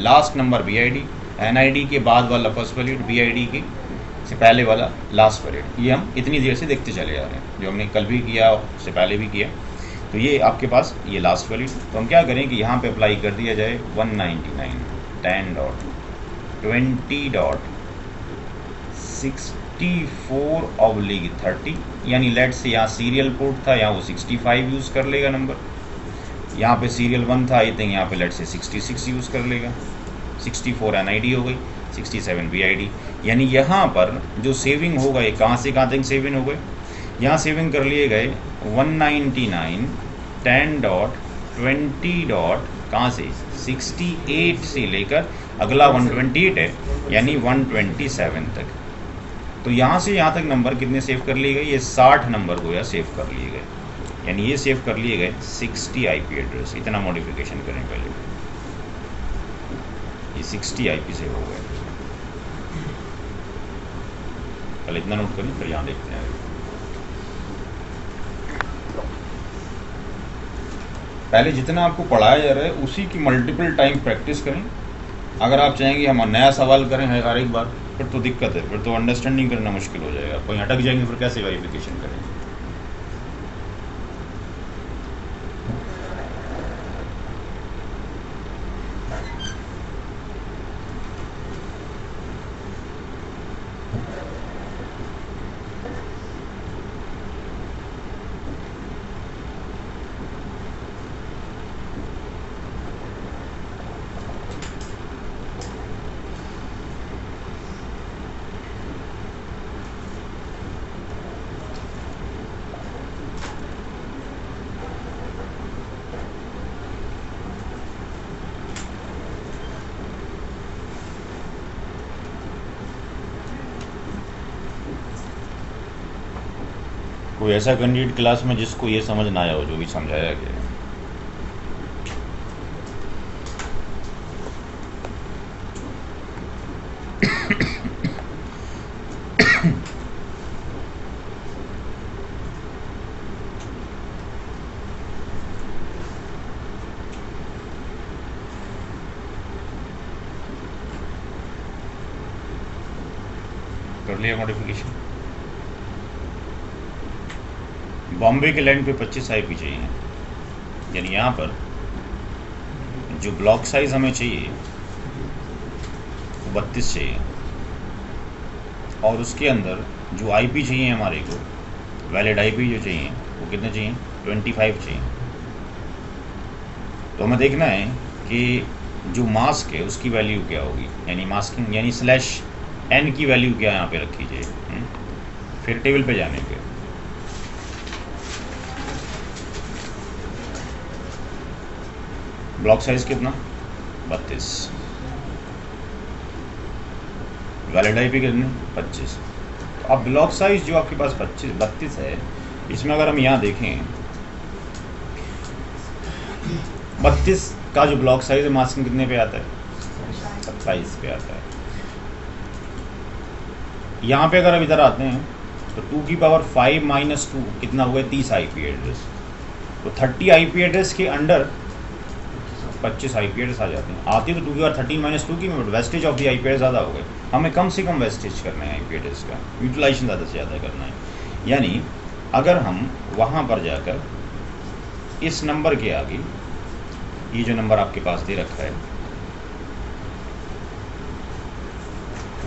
लास्ट नंबर बीआईडी, एनआईडी के बाद वाला फर्स्ट वैलिड, बीआईडी के से पहले वाला लास्ट वैलिड। ये हम इतनी देर से देखते चले जा रहे हैं, जो हमने कल भी किया, उससे पहले भी किया। तो ये आपके पास ये लास्ट वैलिड। तो हम क्या करें कि यहाँ पे अप्लाई कर दिया जाए 199.10.64/30, यानी लेट से यहाँ सीरियल पोर्ट था, यहाँ वो 65 यूज़ कर लेगा नंबर, यहाँ पे सीरियल 1 था, आई थिंक यहाँ पे लेट से 66 यूज़ कर लेगा, 64 एनआईडी हो गई, 67 बीआईडी। यानी यहाँ पर जो सेविंग होगा ये कहाँ से कहाँ तक सेविंग हो गए, यहाँ सेविंग कर लिए गए 199.10.20. कहाँ से 68 से लेकर अगला 128 है, यानी 127 तक। तो यहाँ से यहाँ तक नंबर कितने सेव कर लिए गए, ये 60 नंबर को या सेव कर लिए गए, यानी ये सेव कर लिए गए 60 आईपी एड्रेस। इतना मॉडिफिकेशन करें पहले, ये 60 आईपी सेव हो गए। पहले इतना नोट करें फिर यहाँ देखते हैं। पहले जितना आपको पढ़ाया जा रहा है उसी की मल्टीपल टाइम प्रैक्टिस करें। अगर आप चाहेंगे हम नया सवाल करें हर एक बार, फिर तो दिक्कत है, फिर तो अंडरस्टैंडिंग करना मुश्किल हो जाएगा, कोई अटक जाएंगे, फिर कैसे वेरिफिकेशन करें। कोई ऐसा कैंडिडेट क्लास में जिसको ये समझ ना आया हो जो भी समझाया गया है। कर लिया मॉडिफिकेशन। बॉम्बे के लैंड पे 25 IP चाहिए, यानी यहाँ पर जो ब्लॉक साइज हमें चाहिए वो 32 चाहिए, और उसके अंदर जो IP चाहिए हमारे को, वैलिड IP जो चाहिए वो कितने चाहिए, 25 चाहिए। तो हमें देखना है कि जो मास्क है उसकी वैल्यू क्या होगी, यानी मास्किंग यानी /n की वैल्यू क्या यहाँ पे रखी जाए। फिर टेबल पे जाने के ब्लॉक साइज कितना, 32, वैलिड IP कितने, 25। तो अब ब्लॉक साइज जो आपके पास 32 है, इसमें अगर हम यहाँ देखें 32 का जो ब्लॉक साइज है मास्किंग कितने पे आता है, 27 पे आता है। यहाँ पे अगर हम इधर आते हैं तो 2 की पावर 5 - 2 कितना हुआ, 30 IP एड्रेस। तो 30 IP एड्रेस के अंडर 25 IP एड्रेस आ जाते हैं। आती तो 2 की पावर 13 - 2 की, but wastage of the IP address ज़्यादा हो गए। हमें कम से कम वेस्टेज करना है IP एड्रेस का, यूटिलाइजेशन ज़्यादा से ज़्यादा करना है। यानी अगर हम वहाँ पर जाकर इस नंबर के आगे, ये जो नंबर आपके पास दे रखा है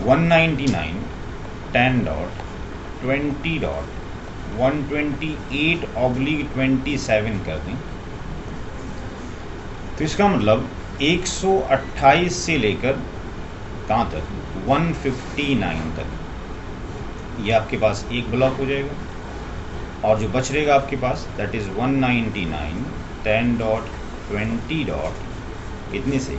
199.10.20.128/27 कर दें, तो इसका मतलब 128 से लेकर कहाँ तक, 159 तक ये आपके पास एक ब्लॉक हो जाएगा। और जो बच रहेगा आपके पास दैट इज़ 199.10.20. इतने से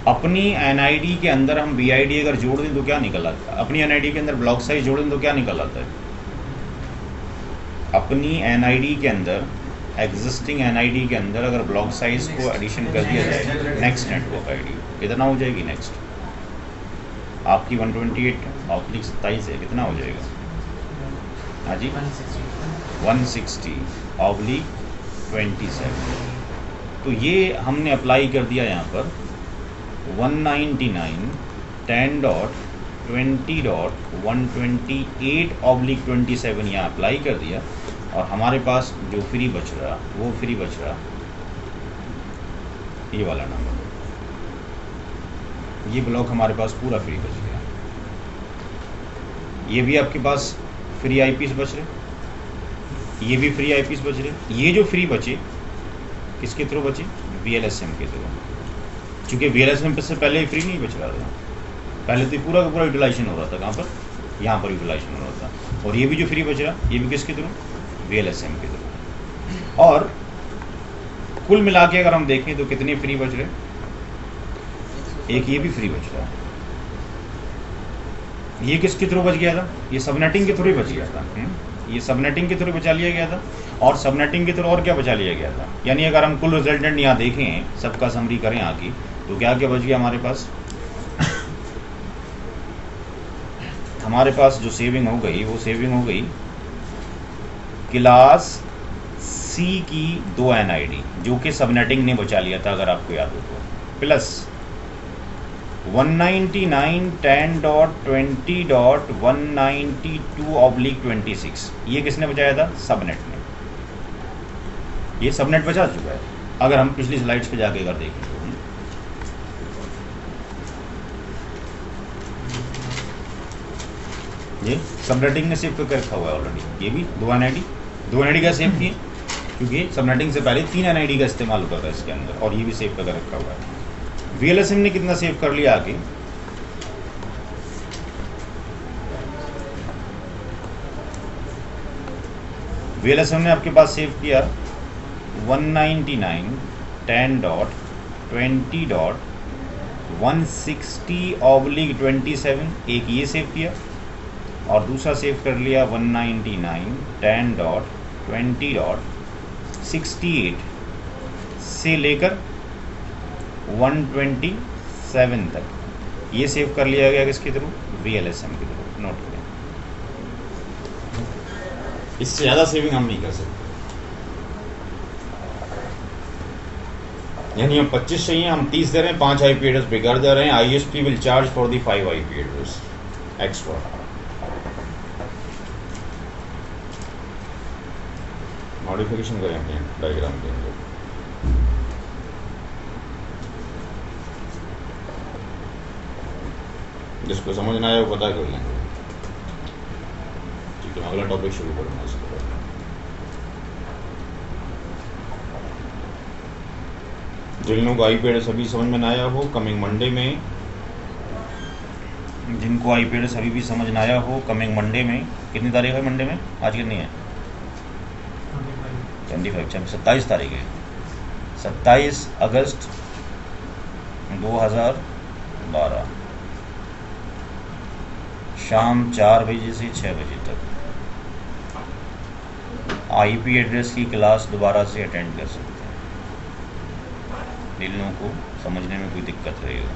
अपनी NID के अंदर हम BID अगर जोड़ दें तो क्या निकल आता है, अपनी NID के अंदर ब्लॉक साइज जोड़ दें तो क्या निकल आता है, अपनी NID के अंदर एग्जिस्टिं NID के अंदर अगर ब्लॉक साइज को एडिशन कर दिया जाए, नेक्स्ट नेटवर्क ID कितना हो जाएगी, नेक्स्ट आपकी 128/27 है, कितना हो जाएगा, हाँ जी 160/27। तो ये हमने अप्लाई कर दिया यहाँ पर 199.10.20.128/27 यहाँ अप्लाई कर दिया। और हमारे पास जो फ्री बच रहा वो फ्री बच रहा ये वाला नंबर, ये ब्लॉक हमारे पास पूरा फ्री बच गया। ये भी आपके पास फ्री IPs बच रहे, ये भी फ्री IPs बच रहे। ये जो फ्री बचे किसके थ्रू बचे, VLSM के थ्रू, क्योंकि VLSM से पहले फ्री नहीं बच रहा था, पहले तो पूरा का पूरा यूटिलाइजेशन हो रहा था। कहाँ पर, यहाँ पर यूटिलाइजेशन हो रहा था। और ये भी जो फ्री बच रहा ये भी किसके थ्रू, VLSM के थ्रू। और कुल मिला के अगर हम देखें तो कितने फ्री बच रहे, एक ये भी फ्री बच रहा है। ये किसके थ्रू बच गया था, ये सबनेटिंग के थ्रू ही बच गया था। ये सबनेटिंग के थ्रू बचा लिया गया था। और सबनेटिंग के थ्रू और क्या बचा लिया गया था, यानी अगर हम कुल रिजल्टेंट यहाँ देखें, सबका समरी करें आगे, तो क्या क्या बच गया हमारे पास हमारे पास जो सेविंग हो गई वो सेविंग हो गई क्लास C की 2 NID जो कि सबनेटिंग ने बचा लिया था, अगर आपको याद हो तो, प्लस 199.10.20.192/26 ये किसने बचाया था, सबनेट ने। ये सबनेट बचा चुका है। अगर हम पिछली स्लाइड्स पे जाके अगर देखें तो ये सबनेटिंग ने सेव करके रखा हुआ है ऑलरेडी। ये भी 2 NID का सेव किए, क्योंकि सबनेटिंग से पहले 3 NID का इस्तेमाल होता था इसके अंदर, और ये भी सेव करके रखा हुआ है। VLSM ने कितना सेव कर लिया आगे, VLSM ने आपके पास सेव किया 199.10.20.160/27, एक ये सेव किया, और दूसरा सेव कर लिया 199.10.20.68 से लेकर 127 तक ये सेव कर लिया गया किसके थ्रू, VLSM के थ्रू। नोट करें, इससे ज़्यादा सेविंग हम नहीं कर सकते। यानी हम 25 चाहिए, हम 30 दे रहे हैं, 5 IP एड्रेस बेकार दे रहे हैं। ISP will charge for the 5 IP address extra. Modification करें अपने डायग्राम के अंदर। जिसको समझ ना आए वो पता कर लेंगे। ठीक है, अगला टॉपिक शुरू करूँगा इसके बाद। जिन लोगों को IP एड्रेस अभी समझ में ना आया हो, कमिंग मंडे में, जिनको IP एड्रेस अभी भी समझ ना आया हो, कमिंग मंडे में, कितनी तारीख है मंडे में? आज कितनी है? 25, 27 तारीख है। 27 अगस्त 2012 शाम 4 बजे से 6 बजे तक IP एड्रेस की क्लास दोबारा से अटेंड कर सकते हैं। जिन लोगों को समझने में कोई दिक्कत रही हो,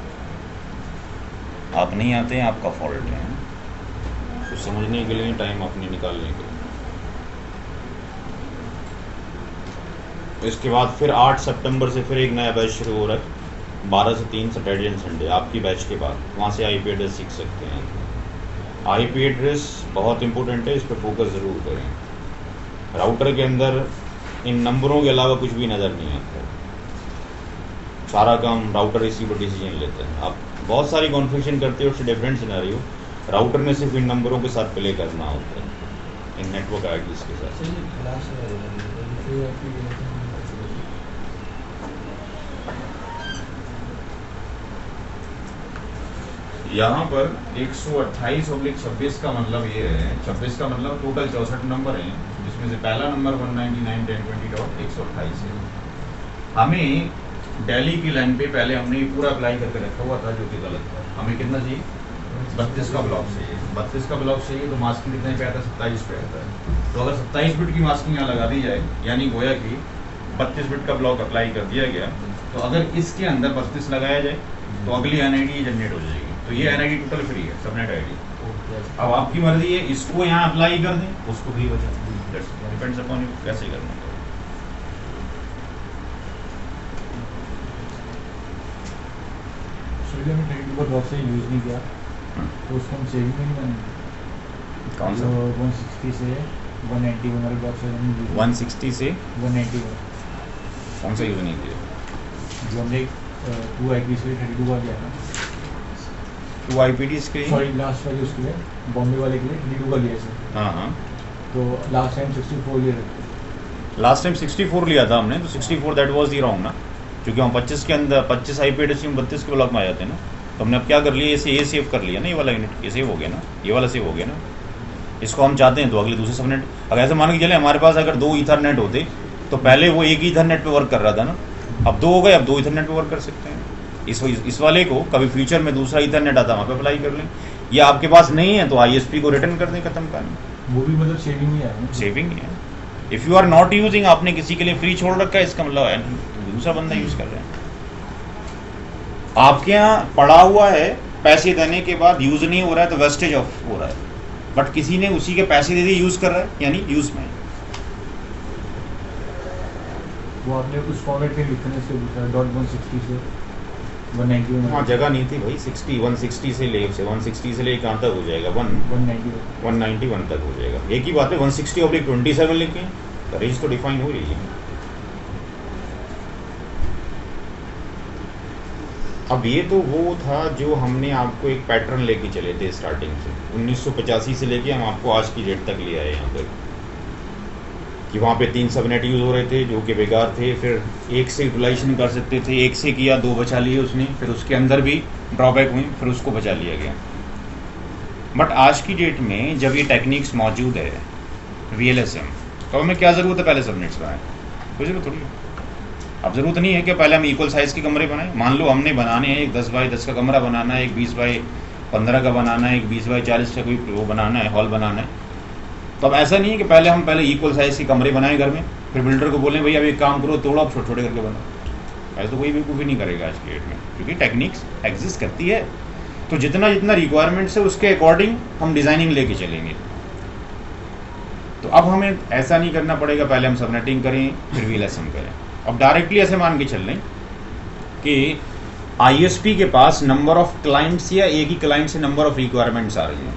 आप नहीं आते हैं, आपका फॉल्ट है। तो समझने के लिए टाइम अपने निकालने के लिए। इसके बाद फिर 8 सितंबर से फिर एक नया बैच शुरू हो रहा है, 12 से 3 सैटरडे एंड संडे आपकी बैच के बाद। वहाँ से IP एड्रेस सीख सकते हैं। IP एड्रेस बहुत इंपॉर्टेंट है, इस पर फोकस ज़रूर करें। राउटर के अंदर इन नंबरों के अलावा कुछ भी नज़र नहीं आता। सारा काम राउटर इसी पर डिसीजन लेते हैं। आप बहुत सारी कॉन्फ़िगरेशन करते हो, उससे डिफरेंट सिनेरियो। राउटर ने सिर्फ इन नंबरों के साथ प्ले करना होता है, इन नेटवर्क IDs के साथ। यहाँ पर 128/26 का मतलब ये है, 26 का मतलब टोटल 64 नंबर हैं, जिसमें से पहला नंबर 199.10.128 है। हमें दिल्ली की लाइन पे पहले हमने पूरा अप्लाई करके रखा हुआ था, जो कि गलत था। हमें कितना चाहिए? 32 का ब्लॉक चाहिए। 32 का ब्लॉक चाहिए तो मास्किंग कितने पे आता है? 27 पे आता है। तो अगर 27 बिट की मास्किंग यहाँ लगा दी जाए, यानी गोया कि 32 बिट का ब्लॉक अप्लाई कर दिया गया, तो अगर इसके अंदर 32 लगाया जाए तो अगली NID जनरेट हो जाएगी। तो ये NID टोटल फ्री है, सबनेट ID। अब आपकी मर्जी है, इसको यहाँ अप्लाई कर दें, उसको फ्री बचा दें। डिपेंड्स अपॉन यू कैसे करना है। ब्लॉक से यूज़ नहीं किया तो उसको हम सेविंग में नहीं बनेंगे। कौन सा? 160 से 191 वाले ब्लॉक से 160 से 191 कौन सा यूज़ नहीं किया? जो हमने 2 IP से 32 का लिया ना, 2 IPDs के लिए। सॉरी लास्ट वाले उसके लिए, बॉम्बे वाले के लिए 32 का लिया सर। हाँ हाँ, तो लास्ट टाइम 64 ले रहे थे। लास्ट टाइम 64 लिया था हमने, तो 64 दैट वाज दी रॉन्ग ना, क्योंकि हम 25 के अंदर 25 IP एड्रेस में 32 के ब्लॉक में आ जाते हैं ना। तो हमने अब क्या कर लिया, ये सेव कर लिया ना, ये वाला यूनिट ये सेव हो गया ना, ये वाला सेव हो गया ना। इसको हम चाहते हैं तो अगले दूसरे सबनेट, अगर ऐसे मान के चले हमारे पास अगर 2 ईथरनेट होते तो पहले वो एक ही ईथरनेट पे वर्क कर रहा था ना, अब 2 हो गए, अब 2 ईथरनेट पे वर्क कर सकते हैं। इस वाले को कभी फ्यूचर में दूसरा ईथरनेट आता है, वहाँ पे अप्लाई कर लें, या आपके पास नहीं है तो ISP को रिटर्न कर दें, खत्म कर लें। वो भी मतलब सेविंग ही है। सेविंग है। If you are not using, आपने किसी के लिए फ्री छोड़ रखा है, इसका मतलब दूसरा बंदा यूज़ कर रहा है। आपके यहाँ पड़ा हुआ है, पैसे देने के बाद यूज़ नहीं हो रहा है तो वेस्टेज ऑफ हो रहा है, बट किसी ने उसी के पैसे दे दिए, यूज़ कर रहा है, यानी यूज़ में। वो आपने उस फॉर्मेट में लिखने से पूछा .160 से 191। हाँ, जगह नहीं थी भाई। 160 से ले 160 से ले कहाँ तक हो जाएगा? 191 तक हो जाएगा। एक ही बात है, 160/27 लिखें, रेंज तो डिफाइन हो रही है। अब ये तो वो था जो हमने आपको एक पैटर्न लेके चले थे स्टार्टिंग से, 1985 से लेके हम आपको आज की डेट तक ले आए यहाँ पर, कि वहाँ पे 3 सबनेट यूज़ हो रहे थे जो कि बेकार थे। फिर एक से यूटिलाइजेशन कर सकते थे, एक से किया, 2 बचा लिए उसने, फिर उसके अंदर भी ड्रॉबैक हुई, फिर उसको बचा लिया गया। बट आज की डेट में जब ये टेक्निक्स मौजूद है VLSM, तो हमें क्या ज़रूरत है पहले सबनेट्स बनाए? कोई ज़रूरत थोड़ी है। अब ज़रूरत नहीं है कि पहले हम इक्वल साइज़ के कमरे बनाएं। मान लो हमने बनाने हैं, एक 10x10 का कमरा बनाना है, एक 20x15 का बनाना है, एक 20x40 का कोई वो बनाना है, हॉल बनाना है। तो अब ऐसा नहीं है कि पहले इक्वल साइज़ के कमरे बनाएं घर में, फिर बिल्डर को बोलें भाई अब एक काम करो, तोड़ो, आप छोटे छोटे करके बनाओ। ऐसा तो कोई भी नहीं करेगा आज की डेट में, क्योंकि टेक्निक्स एग्जिस्ट करती है। तो जितना जितना रिक्वायरमेंट्स है उसके अकॉर्डिंग हम डिज़ाइनिंग लेके चलेंगे। तो अब हमें ऐसा नहीं करना पड़ेगा, पहले हम सबनेटिंग करें फिर VLSM करें। अब डायरेक्टली ऐसे मान के चल रहे हैं कि ISP के पास नंबर ऑफ क्लाइंट्स या एक ही क्लाइंट से नंबर ऑफ रिक्वायरमेंट्स आ रही हैं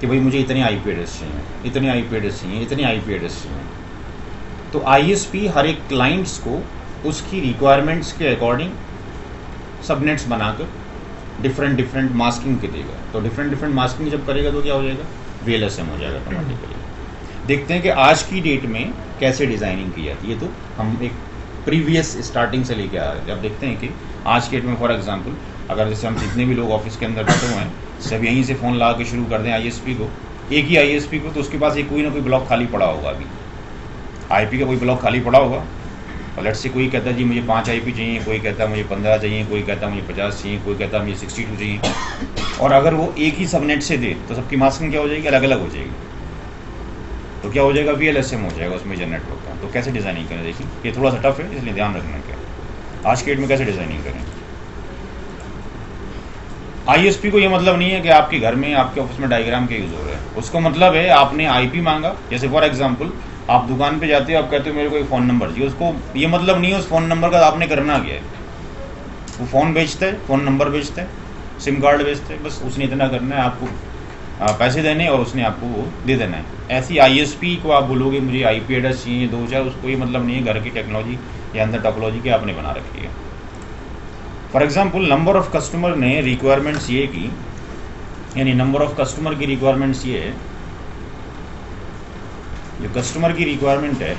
कि भाई मुझे इतने IP एड्रेस चाहिए, इतने IP एड्रेस चाहिए, इतने IP एड्रेस चाहिए। तो ISP हर एक क्लाइंट्स को उसकी रिक्वायरमेंट्स के अकॉर्डिंग सबनेट्स बनाकर डिफरेंट मास्किंग के देगा। तो डिफरेंट मास्किंग जब करेगा तो क्या हो जाएगा, VLSM हो जाएगा ऑटोमेटिकली। देखते हैं कि आज की डेट में कैसे डिज़ाइनिंग की जाती है। तो हम एक प्रीवियस स्टार्टिंग से लेके आ रहे हैं। अब देखते हैं कि आज के डेट में फॉर एग्जांपल अगर जैसे हम जितने भी लोग ऑफिस के अंदर बैठे हुए हैं सब यहीं से फ़ोन लगा के शुरू कर दें ISP को, एक ही ISP को, तो उसके पास एक कोई ना कोई ब्लॉक खाली पड़ा होगा। अभी IP का कोई ब्लॉक खाली पड़ा होगा और लेट्स से कोई कहता है जी मुझे 5 IP चाहिए, कोई कहता है मुझे 15 चाहिए, कोई कहता है मुझे 50 चाहिए, कोई कहता है मुझे 62 चाहिए। और अगर वो एक ही सबनेट से दे तो सबकी मास्किंग क्या हो जाएगी, अलग अलग हो जाएगी। तो क्या हो जाएगा, VLSM हो जाएगा उसमें मेजर नेटवर्क का। तो कैसे डिज़ाइनिंग करें, देखिए ये थोड़ा सा टफ है, इसलिए ध्यान रखना क्या आज के डेट में कैसे डिज़ाइनिंग करें। ISP को ये मतलब नहीं है कि आपके घर में आपके ऑफिस में डायग्राम के यूज़ हो रहे हैं। उसका मतलब है आपने IP मांगा, जैसे फॉर एग्जांपल आप दुकान पे जाते हो, आप कहते हो मेरे को एक फ़ोन नंबर चाहिए। उसको ये मतलब नहीं है उस फ़ोन नंबर का आपने करना क्या है। वो फ़ोन बेचता है, फ़ोन नंबर बेचता है, सिम कार्ड बेचता है, बस उसने इतना करना है, आपको पैसे देने और उसने आपको वो दे देना है। ऐसी ISP को आप बोलोगे मुझे IP एड्रेस चाहिए 2-4, उसको ये मतलब नहीं है घर की टेक्नोलॉजी या अंदर टोपोलॉजी की आपने बना रखी है। For example number of customer ने रिक्वायरमेंट्स ये की, यानी नंबर ऑफ़ कस्टमर की रिक्वायरमेंट्स ये है, जो कस्टमर की रिक्वायरमेंट है,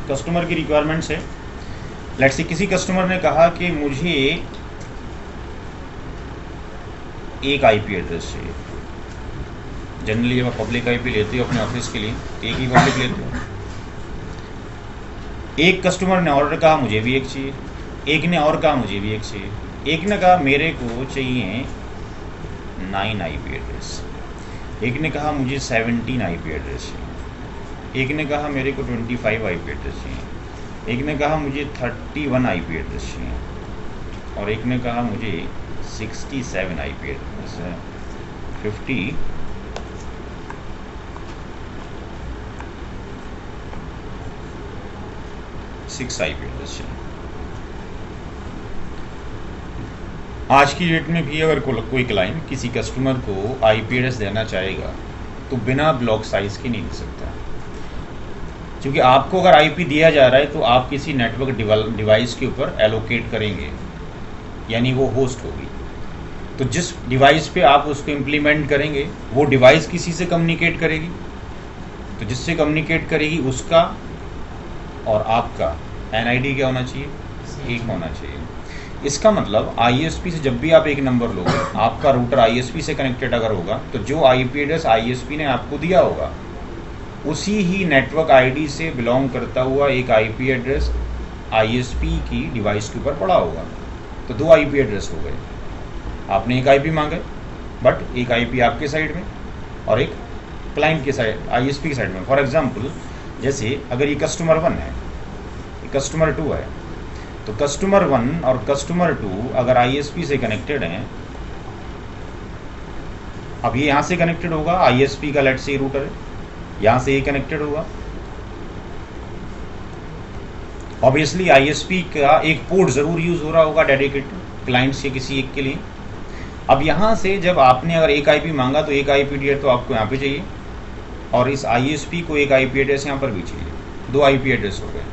कस्टमर की रिक्वायरमेंट्स है, लेट्स से किसी कस्टमर ने कहा कि मुझे एक IP एड्रेस चाहिए। जनरली जब आप पब्लिक IP लेते हो अपने ऑफिस के लिए एक ही पब्लिक लेते हो। एक कस्टमर ने ऑर्डर कहा मुझे भी एक चाहिए, एक ने और कहा मुझे भी एक चाहिए, एक ने कहा मेरे को चाहिए 9 IP एड्रेस, एक ने कहा मुझे 17 IP एड्रेस चाहिए, एक ने कहा मेरे को 25 IP एड्रेस चाहिए, एक ने कहा मुझे 31 IP एड्रेस चाहिए और एक ने कहा मुझे 67 IP एड्रेस है, 56 IP एड्रेस चाहिए। आज की डेट में भी अगर कोई क्लाइंट किसी कस्टमर को IP एड्रेस देना चाहेगा तो बिना ब्लॉक साइज के नहीं दे सकता, क्योंकि आपको अगर IP दिया जा रहा है तो आप किसी नेटवर्क डिवाइस के ऊपर एलोकेट करेंगे, यानी वो होस्ट होगी। तो जिस डिवाइस पे आप उसको इम्प्लीमेंट करेंगे वो डिवाइस किसी से कम्युनिकेट करेगी, तो जिससे कम्युनिकेट करेगी उसका और आपका NID क्या होना चाहिए, एक होना चाहिए। इसका मतलब ISP से जब भी आप एक नंबर लोगे, आपका रूटर ISP से कनेक्टेड अगर होगा तो जो IP एड्रेस ISP ने आपको दिया होगा उसी ही नेटवर्क ID से बिलोंग करता हुआ एक IP एड्रेस ISP की डिवाइस के ऊपर पड़ा होगा। तो 2 IP एड्रेस हो गए। आपने एक IP मांगा बट एक IP आपके साइड में और एक क्लाइंट के साइड ISP की साइड में। फॉर एग्जांपल जैसे अगर ये कस्टमर 1 है, ये कस्टमर 2 है, तो कस्टमर 1 और कस्टमर 2 अगर ISP से कनेक्टेड हैं, अब ये यहाँ से कनेक्टेड होगा, ISP का लेट्स से रूटर है, यहाँ से ये कनेक्टेड होगा। ऑब्वियसली ISP का एक पोर्ट ज़रूर यूज़ हो रहा होगा डेडिकेटेड क्लाइंट्स के किसी एक के लिए। अब यहाँ से जब आपने अगर एक IP मांगा तो एक IP एड्रेस तो आपको यहाँ पे चाहिए और इस ISP को एक IP एड्रेस यहाँ पर भी चाहिए, 2 IP एड्रेस हो गए।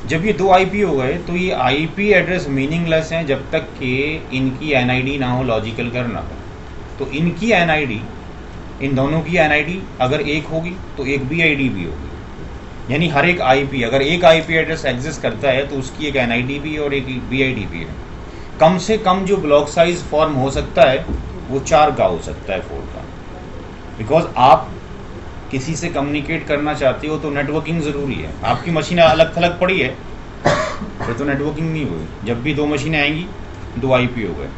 जब ये 2 IP हो गए तो ये IP एड्रेस मीनिंगलेस हैं जब तक कि इनकी NID ना हो, लॉजिकल करना हो। तो इनकी NID, इन दोनों की NID अगर एक होगी तो एक BID भी होगी, यानी हर एक IP अगर एक IP एड्रेस एग्जिस्ट करता है तो उसकी एक NID भी और एक BID भी है। कम से कम जो ब्लॉक साइज फॉर्म हो सकता है वो 4 का हो सकता है, 4 का, बिकॉज आप किसी से कम्युनिकेट करना चाहते हो तो नेटवर्किंग ज़रूरी है। आपकी मशीनें अलग थलग पड़ी है फिर तो नेटवर्किंग नहीं हुई। जब भी 2 मशीनें आएंगी 2 IP हो गए,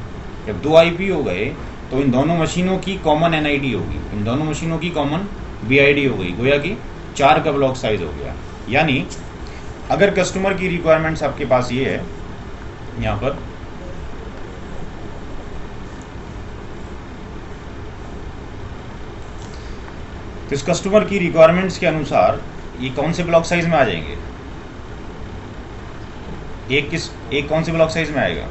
जब 2 IP हो गए तो इन दोनों मशीनों की कॉमन NID होगी, इन दोनों मशीनों की कॉमन BID हो गई, गोया कि 4 का ब्लॉक साइज हो गया। यानी अगर कस्टमर की रिक्वायरमेंट्स आपके पास ये है, यहाँ पर तो इस कस्टमर की रिक्वायरमेंट्स के अनुसार ये कौन से ब्लॉक साइज में आ जाएंगे, एक कौन से ब्लॉक साइज में आएगा?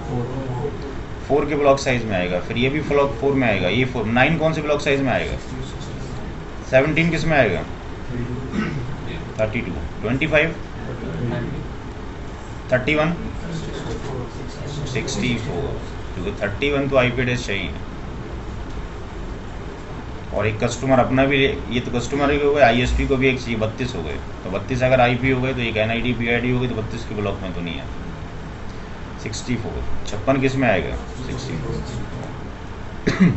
4 के ब्लॉक साइज में आएगा। फिर ये भी ब्लॉक 4 में आएगा। ये 9 कौन से ब्लॉक साइज में आएगा? 17 किस में आएगा? 32, 25, 31, 64, क्योंकि 31 तो IP एड्रेस चाहिए। और एक कस्टमर अपना भी, ये तो कस्टमर ही हो गए, ISP को भी एक चाहिए, 32 हो गए। तो 32 अगर IP हो गए तो एक NID PID हो गई, तो 32 के ब्लॉक में तो नहीं है। 64, 56 किस में आएगा? 64।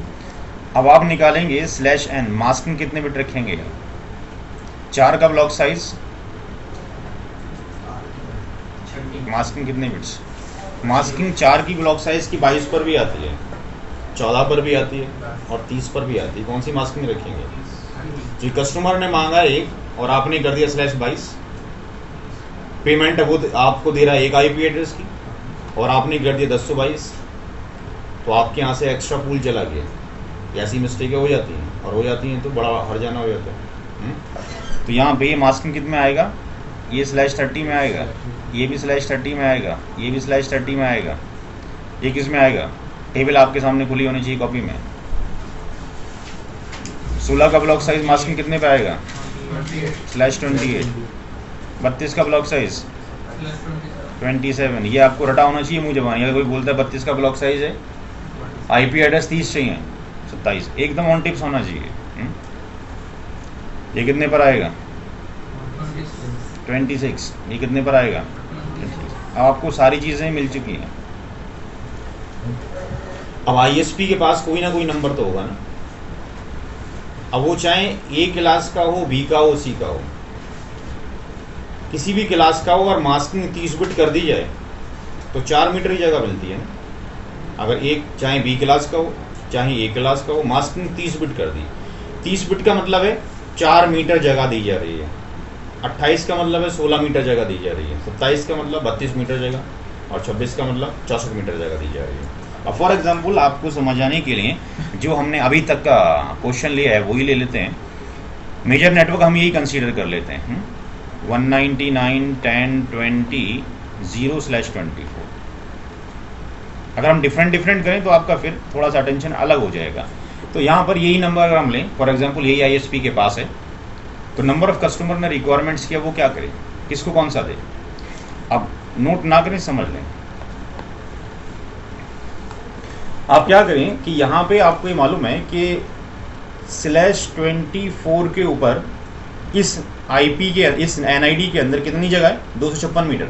अब आप निकालेंगे /n, मास्किंग कितने बिट रखेंगे? 4 का ब्लॉक साइज, मास्किंग कितने बिट्स? मास्किंग 4 की ब्लॉक साइज की 22 पर भी आती है, 14 पर भी आती है और 30 पर भी आती है। कौन सी मास्किंग रखेंगे? जी, कस्टमर ने मांगा एक और आपने कर दिया /22, पेमेंट वो आपको दे रहा है एक IP एड्रेस की और आपने कर दिया 1022, तो आपके यहाँ से एक्स्ट्रा पूल चला गया। ऐसी मिस्टेकें हो जाती हैं, और हो जाती हैं तो बड़ा हर्जाना हो जाता है। तो यहाँ पे ये मास्किंग कित में आएगा? ये /30 में आएगा, ये भी /30 में आएगा, ये भी /30 में आएगा। ये किस में आएगा? टेबल आपके सामने खुली होनी चाहिए कॉपी में। 16 का ब्लॉक साइज मास्किंग कितने पे आएगा? /28। 32 का ब्लॉक साइज 27। ये आपको रटा होना चाहिए मुँह जबानी। अगर कोई बोलता है 32 का ब्लॉक साइज है, IP एड्रेस 30 चाहिए, 27, एकदम ऑन टिप्स होना चाहिए। ये कितने पर आएगा? 26। ये कितने पर आएगा? 26। अब आपको सारी चीज़ें मिल चुकी हैं। अब ISP के पास कोई ना कोई नंबर तो होगा ना। अब वो चाहे A क्लास का हो, B का हो, C का हो, किसी भी क्लास का हो, और मास्किंग 30 बिट कर दी जाए तो 4 मीटर की जगह मिलती है ना। अगर एक चाहे B क्लास का हो चाहे A क्लास का हो, मास्किंग 30 बिट कर दी। 30 बिट का मतलब है 4 मीटर जगह दी जा रही है। 28 का मतलब है 16 मीटर जगह दी जा रही है। 27 का मतलब 32 मीटर जगह, और 26 का मतलब 64 मीटर जगह दी जा रही है। अब फॉर एग्जांपल आपको समझाने के लिए जो हमने अभी तक का क्वेश्चन लिया है वही ले लेते हैं। मेजर नेटवर्क हम यही कंसीडर कर लेते हैं, 199.10.20 0/24। अगर हम डिफरेंट करें तो आपका फिर थोड़ा सा अटेंशन अलग हो जाएगा। तो यहाँ पर यही नंबर अगर हम लें, फॉर एग्जांपल यही ISP के पास है, तो नंबर ऑफ कस्टमर ने रिक्वायरमेंट्स किया, वो क्या करे, किसको कौन सा दे। अब नोट ना करें, समझ लें। आप क्या करें कि यहाँ पे आपको ये मालूम है कि /24 के ऊपर इस IP के, इस NID के अंदर कितनी जगह है? 256 मीटर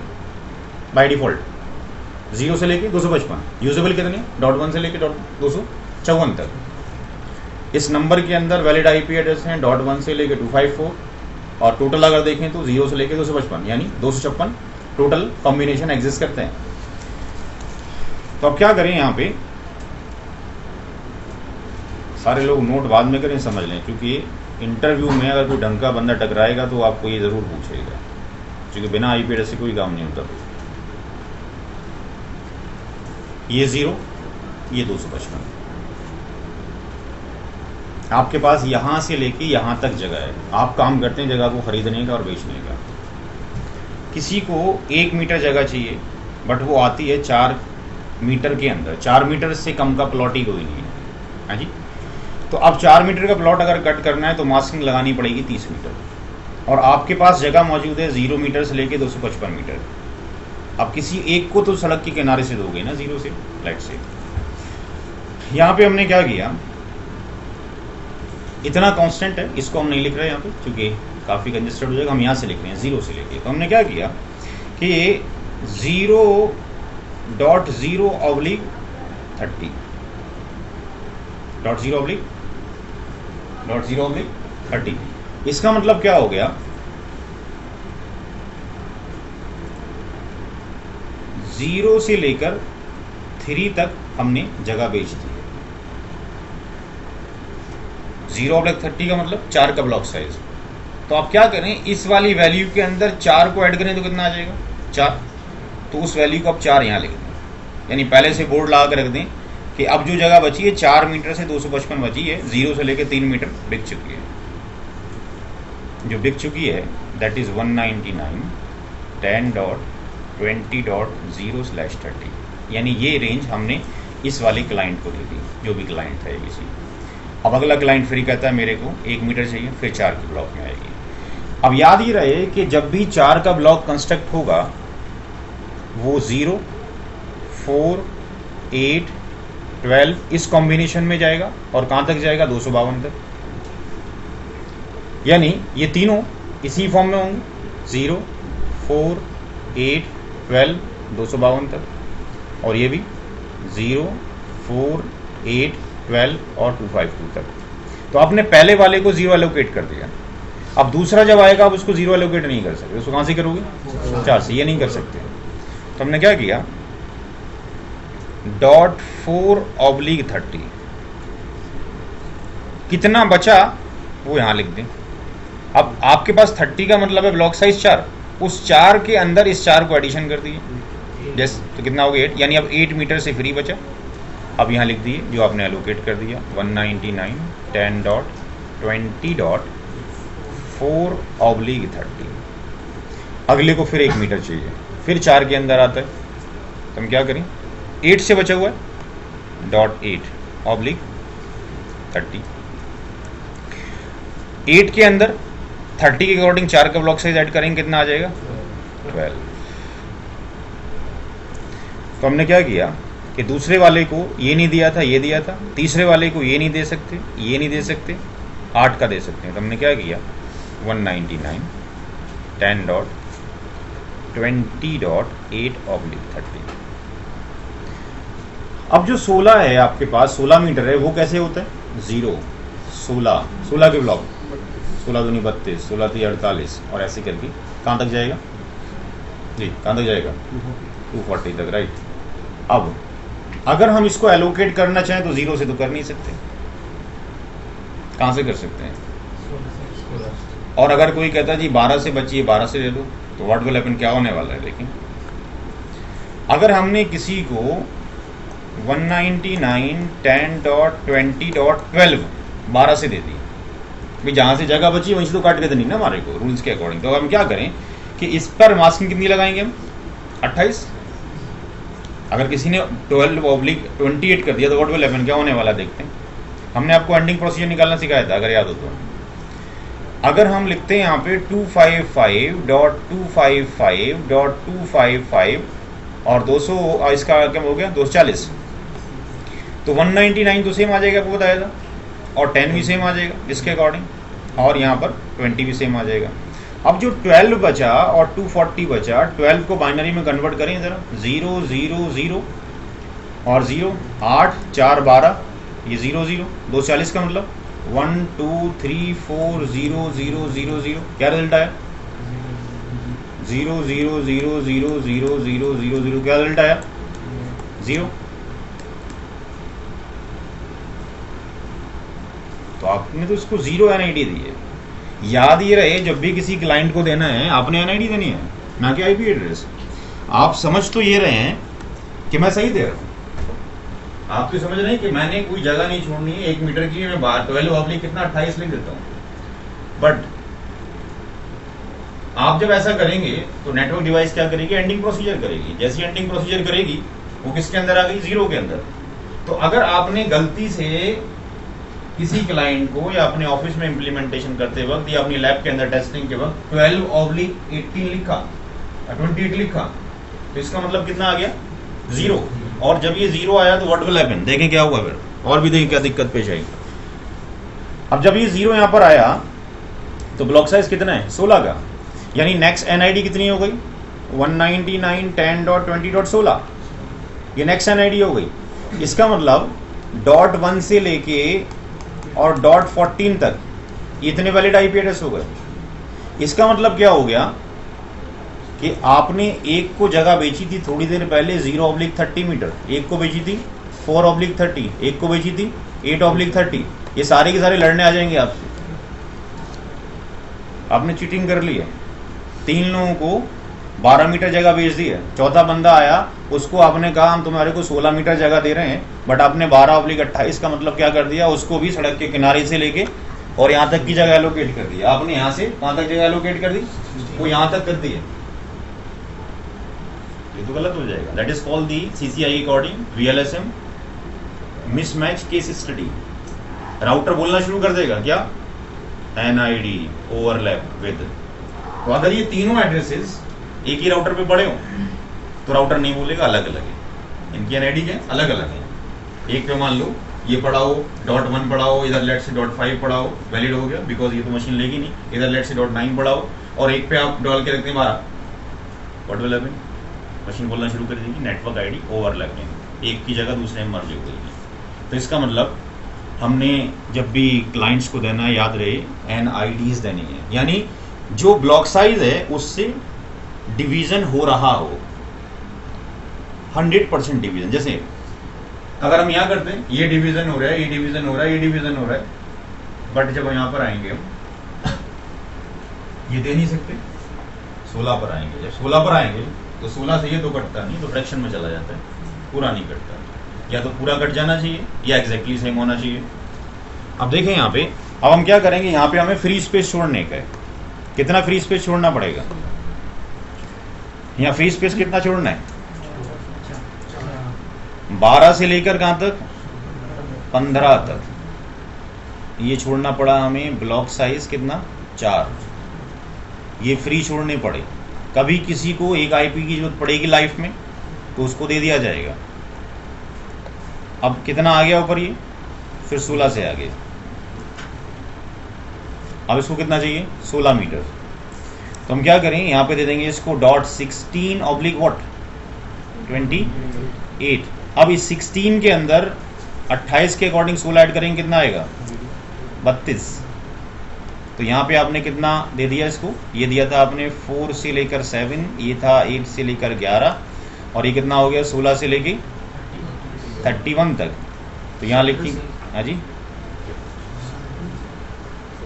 बाय डिफॉल्ट, 0 से लेके 255। यूजेबल कितनी? .1 से लेके .254 तक। इस नंबर के अंदर वैलिड IP एड्रेस हैं .1 से लेके 254, और टोटल अगर देखें तो 0 से लेके 255, यानी 256 टोटल कॉम्बिनेशन एग्जिस्ट करते हैं। तो अब क्या करें, यहाँ पे सारे लोग नोट बाद में करें, समझ लें, क्योंकि इंटरव्यू में अगर कोई ढंग का बंदा टकराएगा तो आपको ये ज़रूर पूछेगा, क्योंकि बिना IP एड्रेस से कोई काम नहीं होता। ये 0, ये 255। आपके पास यहाँ से लेके यहाँ तक जगह है। आप काम करते हैं जगह को खरीदने का और बेचने का। किसी को 1 मीटर जगह चाहिए, बट वो आती है 4 मीटर के अंदर। 4 मीटर से कम का प्लॉट ही कोई नहीं है, हाँ जी। तो अब 4 मीटर का प्लॉट अगर कट करना है तो मास्किंग लगानी पड़ेगी 30 मीटर, और आपके पास जगह मौजूद है 0 मीटर से लेके 255 मीटर। अब किसी एक को तो सड़क के किनारे से दोगे ना, 0 से, लाइट से। यहाँ पे हमने क्या किया, इतना कांस्टेंट है, इसको हम नहीं लिख रहे यहाँ पे क्योंकि काफ़ी कंजेस्टेड हो जाएगा। हम यहाँ से लिख रहे हैं 0 से लेके। तो हमने क्या किया कि 0.0/30 .0/30। इसका मतलब क्या हो गया, 0 से लेकर 3 तक हमने जगह बेच दी है। 0/30 का मतलब 4 का ब्लॉक साइज। तो आप क्या करें, इस वाली वैल्यू के अंदर 4 को ऐड करें तो कितना आ जाएगा, 4। तो उस वैल्यू को आप 4 यहाँ लिख दें, यानी पहले से बोर्ड लगा कर रख दें कि अब जो जगह बची है 4 मीटर से 255 बची है, 0 से लेकर 3 मीटर बिक चुकी है। जो बिक चुकी है दैट इज़ 199.10.20 20.0/30, यानी ये रेंज हमने इस वाले क्लाइंट को दे दी, जो भी क्लाइंट है ABC। अब अगला क्लाइंट फिर कहता है मेरे को 1 मीटर चाहिए, फिर 4 के ब्लॉक में आएगी। अब याद ही रहे कि जब भी 4 का ब्लॉक कंस्ट्रक्ट होगा वो 0, 4, 8, 12 इस कॉम्बिनेशन में जाएगा, और कहाँ तक जाएगा? 252 तक। यानी ये तीनों इसी फॉर्म में होंगे, 0, 4, 8, 12, 252 तक, और ये भी 0, 4, 8, 12 और 252 तक। तो आपने पहले वाले को 0 एलोकेट कर दिया। अब दूसरा जब आएगा आप उसको 0 एलोकेट नहीं कर सकते, उसको कहाँ से करोगे? 4 से। ये नहीं कर सकते। तो हमने क्या किया, .4/30 कितना बचा वो यहाँ लिख दें। अब आपके पास 30 का मतलब है ब्लॉक साइज 4, उस 4 के अंदर इस 4 को एडिशन कर दिए, जैसे तो कितना हो गया 8, यानी अब 8 मीटर से फ्री बचा। अब यहाँ लिख दिए जो आपने एलोकेट कर दिया, 199 10.20.4/30। अगले को फिर 1 मीटर चाहिए, फिर 4 के अंदर आता है, तो हम क्या करें, 8 से बचा हुआ है, .8/30। 8 के अंदर 30 के अकॉर्डिंग 4 का ब्लॉक साइज ऐड करेंगे, कितना आ जाएगा? 12। तो हमने क्या किया कि दूसरे वाले को ये नहीं दिया था, ये दिया था, तीसरे वाले को ये नहीं दे सकते, ये नहीं दे सकते, 8 का दे सकते हैं। तो हमने क्या किया, 199 10.20.8/30। अब जो 16 है आपके पास, 16 मीटर है, वो कैसे होता है? 0, 16 के ब्लॉक, 16 दूनी 32, 16 × 48, और ऐसे करके कहाँ तक जाएगा जी? कहाँ तक जाएगा? 240 तक, राइट। अब अगर हम इसको एलोकेट करना चाहें तो 0 से तो कर नहीं सकते, कहाँ से कर सकते हैं? और अगर कोई कहता है जी 12 से बचिए, 12 से ले लो, तो व्हाट विल हैपन, क्या होने वाला है? लेकिन अगर हमने किसी को 199 10.20.12 12 से दे दी, भाई जहाँ से जगह बची वहीं से तो काट के देनी ना हमारे को रूल्स के अकॉर्डिंग। तो हम क्या करें कि इस पर मास्किंग कितनी लगाएंगे हम? 28। अगर किसी ने 12/28 कर दिया तो व्हाट विल हैपन, क्या होने वाला देखते हैं। हमने आपको एंडिंग प्रोसीजर निकालना सिखाया था, अगर याद हो तो। अगर हम लिखते हैं यहाँ पे 255.255.255 और 200, इसका क्या हो गया 240, तो 199 तो सेम आ जाएगा, आपको बताया था, और 10 भी सेम आ जाएगा इसके अकॉर्डिंग, और यहाँ पर 20 भी सेम आ जाएगा। अब जो 12 बचा और 240 बचा, 12 को बाइनरी में कन्वर्ट करें ज़रा, 0 0 0 और 0, 8 4 12, ये 0 0, 240 का मतलब 1 2 3 4 0 0 0 0, क्या रिजल्ट आया? 0 0 0 0 0 0 0 0, क्या रिजल्ट आया? 0। तो आपने तो इसको 0 NID दी है। याद ये रहे, जब भी किसी क्लाइंट को देना है आपने NID देनी है, ना कि IP एड्रेस। आप समझ तो ये रहे हैं कि मैं सही दे रहा हूँ, आप तो समझ रहे हैं कि मैंने कोई जगह नहीं छोड़नी है 1 मीटर की, मैं 12 कितना 28 लिख देता हूँ। बट आप जब ऐसा करेंगे तो नेटवर्क डिवाइस क्या करेगी? एंडिंग प्रोसीजर करेगी। जैसी एंडिंग प्रोसीजर करेगी वो किसके अंदर आ गई? 0 के अंदर। तो अगर आपने गलती से किसी क्लाइंट को या अपने ऑफिस में इम्प्लीमेंटेशन करते वक्त या अपनी लैब के अंदर टेस्टिंग के वक्त 12/18 लिखा, 28 लिखा, तो इसका मतलब कितना आ गया? 0। और जब ये 0 आया तो व्हाट विल हैपन, देखें क्या हुआ फिर, और भी देखें क्या दिक्कत पेश आई। अब जब ये 0 यहाँ पर आया तो ब्लॉक साइज कितना है? 16 का, यानी नेक्स्ट NID कितनी हो गई? 199 10.20.16, ये नेक्स्ट NID हो गई। इसका मतलब .1 से लेके और .14 तक इतने वैलिड IP एड्रेस हो गए। इसका मतलब क्या हो गया कि आपने एक को जगह बेची थी थोड़ी देर पहले 0/30 मीटर, एक को बेची थी 4/30, एक को बेची थी 8/30, ये सारे के सारे लड़ने आ जाएंगे आपसे। आपने चीटिंग कर ली है, 3 लोगों को 12 मीटर जगह बेच दी है, चौथा बंदा आया, उसको आपने कहा हम तुम्हारे को 16 मीटर जगह दे रहे हैं, बट आपने 12/28 का मतलब क्या कर दिया, उसको भी सड़क के किनारे से लेके और यहाँ तक की जगह एलोकेट कर दी। आपने यहाँ से कहाँ तक जगह एलोकेट कर दी? वो यहाँ तक कर दी है। ये तो गलत हो जाएगा। That is called the CCI according VLSM mismatch case study. Router बोलना शुरू कर देगा क्या, NID ओवरलैप विद। तो अगर ये तीनों एड्रेसेस एक ही राउटर पे पड़े हो तो राउटर नहीं बोलेगा, अलग अलग है इनकी NID क्या अलग अलग है। एक पे मान लो ये पढ़ाओ .1 पढ़ाओ, इधर लेट से .5 पढ़ाओ, वैलिड हो गया बिकॉज ये तो मशीन लेगी नहीं। इधर लेट से .9 पढ़ाओ और एक पे आप डाल के रखते हैं 12, व्हाट विल हैपन, मशीन बोलना शुरू कर देगी नेटवर्क आईडी ओवरलैपिंग, एक की जगह दूसरे में मर्ज हो गई। तो इसका मतलब हमने जब भी क्लाइंट्स को देना है याद रहे NIDs देनी है, यानी जो ब्लॉक साइज है उससे डिवीजन हो रहा हो, 100% डिवीजन। जैसे अगर हम यहाँ करते हैं ये डिवीजन हो रहा है, ये डिवीजन हो रहा है, ये डिवीजन हो रहा है, बट जब यहाँ पर आएंगे हम ये दे नहीं सकते, 16 पर आएंगे। जब 16 पर आएंगे तो 16 से ये तो कटता नहीं, तो फ्रैक्शन में चला जाता है, पूरा नहीं कटता। या तो पूरा कट जाना चाहिए या एग्जैक्टली सेम होना चाहिए। अब देखें यहाँ पे, अब हम क्या करेंगे, यहाँ पे हमें फ्री स्पेस छोड़ने का है। कितना फ्री स्पेस छोड़ना पड़ेगा, यहाँ फ्री स्पेस कितना छोड़ना है, 12 से लेकर कहाँ तक, 15 तक। ये छोड़ना पड़ा हमें ब्लॉक साइज कितना, 4। ये फ्री छोड़ने पड़े। कभी किसी को एक IP की जरूरत पड़ेगी लाइफ में तो उसको दे दिया जाएगा। अब कितना आ गया ऊपर, ये फिर 16 से आगे। अब इसको कितना चाहिए, 16 मीटर। तो हम क्या करें, यहाँ पे दे देंगे इसको .16/28। अब इस 16 के अंदर 28 के अकॉर्डिंग 16 ऐड करेंगे, कितना आएगा, 32। तो यहाँ पे आपने कितना दे दिया इसको, ये दिया था आपने 4 से लेकर 7, ये था 8 से लेकर 11, और ये कितना हो गया 16 से लेके 31 तक। तो यहाँ लिखी, हाँ जी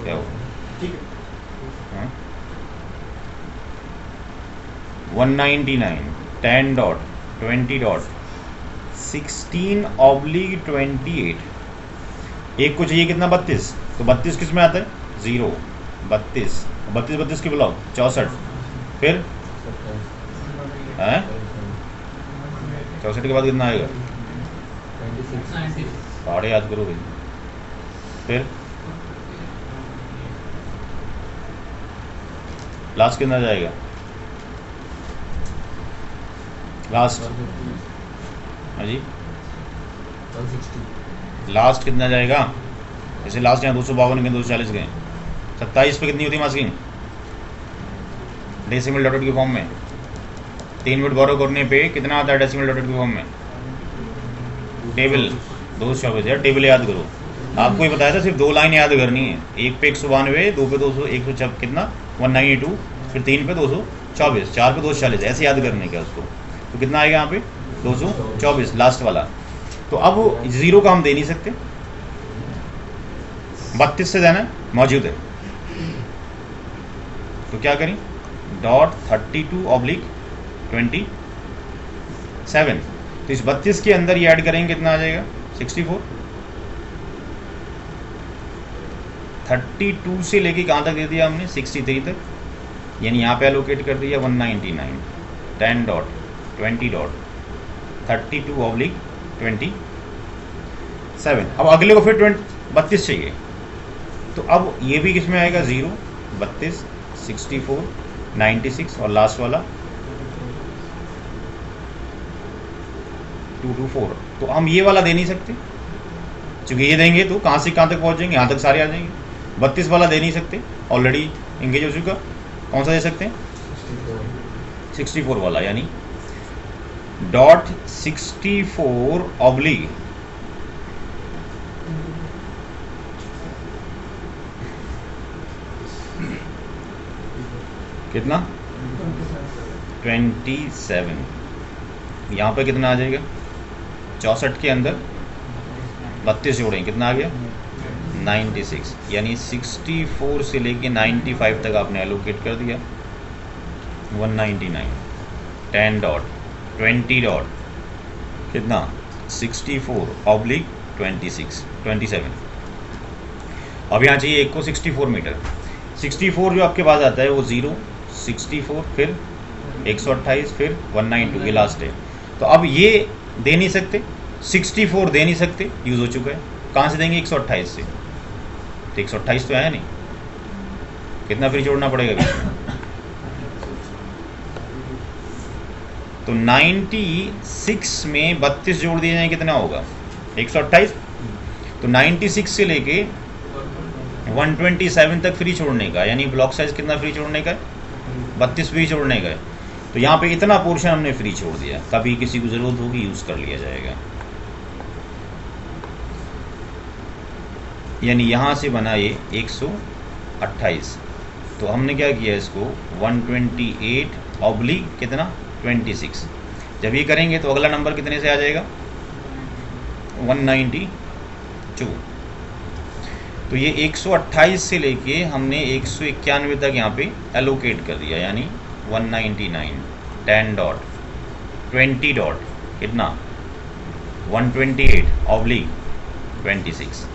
क्या हो, 199 10.20.16/28। एक को चाहिए कितना, 32। तो 32 किस में आता है, 0, 32 32 के ब्लॉक 64, फिर 64 के बाद कितना आएगा, 6.5 याद करो भाई, फिर लास्ट कितना जाएगा, लास्ट, हाँ जी लास्ट कितना जाएगा, जैसे लास्ट यहाँ 252 के 240 गए, 27 पे कितनी होती है मास्किंग, डेसिमल डॉटेड के फॉर्म में 3 बिट बोरो करने पे कितना आता है डेसिमल डॉटेड के फॉर्म में, टेबल 224 यार, टेबल याद करो। आपको ही बताया था सिर्फ 2 लाइन याद करनी है, एक पे 192, 2 पे 200, 1 कितना 192, फिर 3 पे 224, 4 पे 240, ऐसे याद करने का उसको। तो कितना आएगा यहाँ पे 224 लास्ट वाला। तो अब 0 का हम दे नहीं सकते, 32 से देना मौजूद है, तो क्या करें, .32/27। तो इस 32 के अंदर ये ऐड करेंगे, कितना आ जाएगा 64। 32 से लेके कहाँ तक दे दिया हमने, 63 तक, यानी यहाँ पे एलोकेट कर दिया 199 10.20.32/27। अब अगले को फिर 32 चाहिए, तो अब ये भी किस में आएगा, 0, 32, 64, 96 और लास्ट वाला 224। तो हम ये वाला दे नहीं सकते, क्योंकि ये देंगे तो कहाँ से कहाँ तक पहुँचेंगे, यहाँ तक सारे आ जाएंगे। 32 वाला दे नहीं सकते, ऑलरेडी इंगेज हो चुका। कौन सा दे सकते हैं, 64 वाला, यानी .64/ कितना 27। यहाँ पे कितना आ जाएगा, 64 के अंदर 32 जोड़ेंगे, कितना आ गया 96, यानी 64 से लेके 95 तक आपने एलोकेट कर दिया। 199 10.20. कितना 64/27। अब यहाँ चाहिए एक को 64 मीटर। 64 जो आपके पास आता है वो 0, 64 फिर 128 फिर 192 ये लास्ट है। तो अब ये दे नहीं सकते, 64 दे नहीं सकते, यूज़ हो चुका है। कहाँ से देंगे? 128 से। तो 128 तो आया नहीं, कितना फ्री छोड़ना पड़ेगा बीच में? तो 96 में 32 जोड़ दिए जाए कितना होगा? 128। तो 96 से लेके 127 तक फ्री छोड़ने का, यानी ब्लॉक साइज कितना फ्री छोड़ने का है? 32 फ्री छोड़ने का है। तो यहाँ पे इतना पोर्शन हमने फ्री छोड़ दिया, कभी किसी को ज़रूरत होगी यूज़ कर लिया जाएगा। यानी यहाँ से बना ये 128। तो हमने क्या किया इसको 128 / कितना 26। जब ये करेंगे तो अगला नंबर कितने से आ जाएगा? 192। तो ये 128 से लेके हमने 191 तक यहाँ पे एलोकेट कर दिया, यानी 199 10 डॉट 20 डॉट कितना 128 / 26।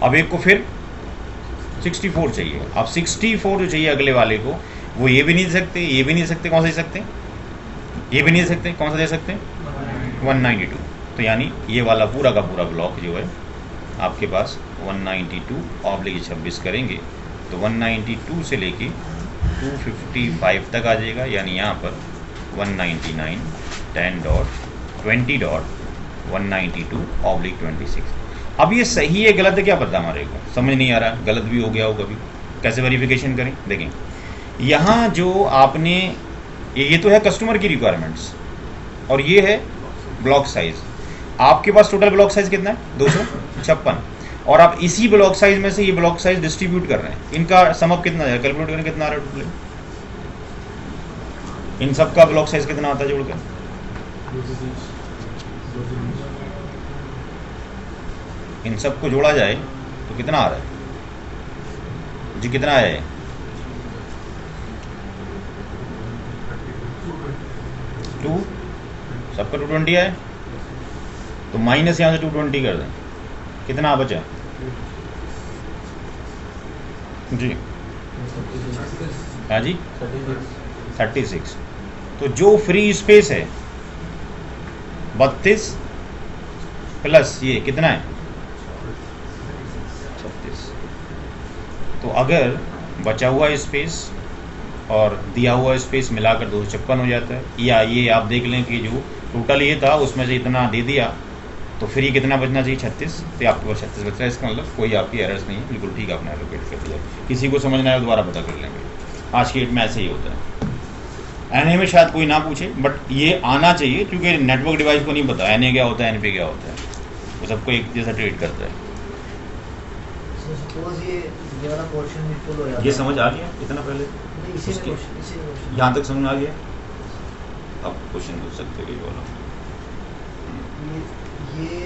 अब एक को फिर 64 चाहिए। अब 64 जो चाहिए अगले वाले को, वो ये भी नहीं दे सकते, ये भी नहीं दे सकते, कौन सा दे सकते हैं? ये भी नहीं दे सकते, कौन सा दे सकते हैं? 192। तो यानी ये वाला पूरा का पूरा ब्लॉक जो है आपके पास 192 / 26 करेंगे तो 192 से लेके 255 तक आ जाएगा, यानी यहाँ पर 199 10 डॉट 20 डॉट 192 / 26। अब ये सही है गलत है क्या पता हमारे को, समझ नहीं आ रहा, गलत भी हो गया हो कभी, कैसे वेरिफिकेशन करें? देखें यहाँ जो आपने ये तो है कस्टमर की रिक्वायरमेंट्स और ये है ब्लॉक साइज। आपके पास टोटल ब्लॉक साइज कितना है? 256। और आप इसी ब्लॉक साइज में से ये ब्लॉक साइज डिस्ट्रीब्यूट कर रहे हैं, इनका समअप कितना है? कैलकुलेट करें कितना आ रहा है टोटल, इन सब का ब्लॉक साइज कितना आता है जोड़ कर? इन सब को जोड़ा जाए तो कितना आ रहा है जी? कितना आया है? 2, सबका 220 है। तो माइनस यहाँ से 220 कर दें, कितना बचा जी? हाँ जी 36। तो जो फ्री स्पेस है 32 प्लस ये कितना है 36। तो अगर बचा हुआ स्पेस और दिया हुआ स्पेस मिलाकर 256 हो जाता है, या ये आप देख लें कि जो टोटल ये था उसमें से इतना दे दिया तो फ्री कितना बचना चाहिए? 36। तो आपके पास 36 बच रहा है, इसका मतलब कोई आपकी एरर्स नहीं है, बिल्कुल ठीक आपने एलोकेट कर दिया। किसी को समझना है दोबारा पता कर लेंगे, आज की डेट में ऐसे ही होता है। एनए में शायद कोई ना पूछे, बट ये आना चाहिए क्योंकि नेटवर्क डिवाइस को नहीं पता एनए क्या होता है, एनपी क्या होता है, वो सबको एक जैसा ट्रीट करता है। ये वाला पोर्शन भी फुल हो जाता है। ये समझ आ गया इतना पहले? यहाँ तक समझ आ गया? अब क्वेश्चन पूछ सकते हो बोलो। ये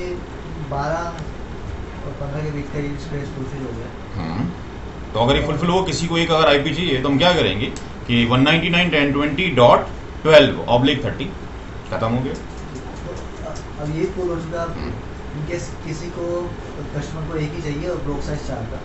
12 और 15 के बीच का ये स्पेस फुलफिल हो गया। तो अगर ये फुलफिल हो, किसी को एक अगर आईपी चाहिए तो हम क्या करेंगे कि 199 1020 डॉट 12 / 30 खत्म हो गया। अब ये फुल हो चुका। इनकेस किसी को कस्टमर को एक ही चाहिए और ब्लॉक साइज 4 का,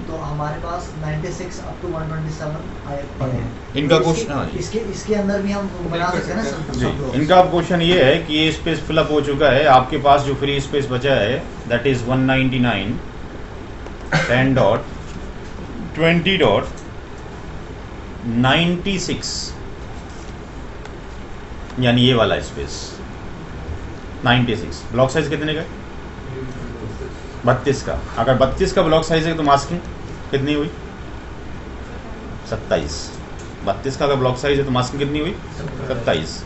तो हमारे पास 96 up to 127 आए पड़े हैं। इनका तो क्वेश्चन इसके अंदर भी हम बना सकते हैं ना सब blocks। इनका क्वेश्चन ये है कि ये स्पेस फिलअप हो चुका है, आपके पास जो फ्री स्पेस बचा है दैट इज 199 10 डॉट 20 डॉट 96, यानी ये वाला स्पेस 96। ब्लॉक साइज कितने का? 32 का। अगर 32 का ब्लॉक साइज है तो मास्किंग कितनी हुई? 27। 32 का अगर ब्लॉक साइज है तो मास्किंग कितनी हुई? 27।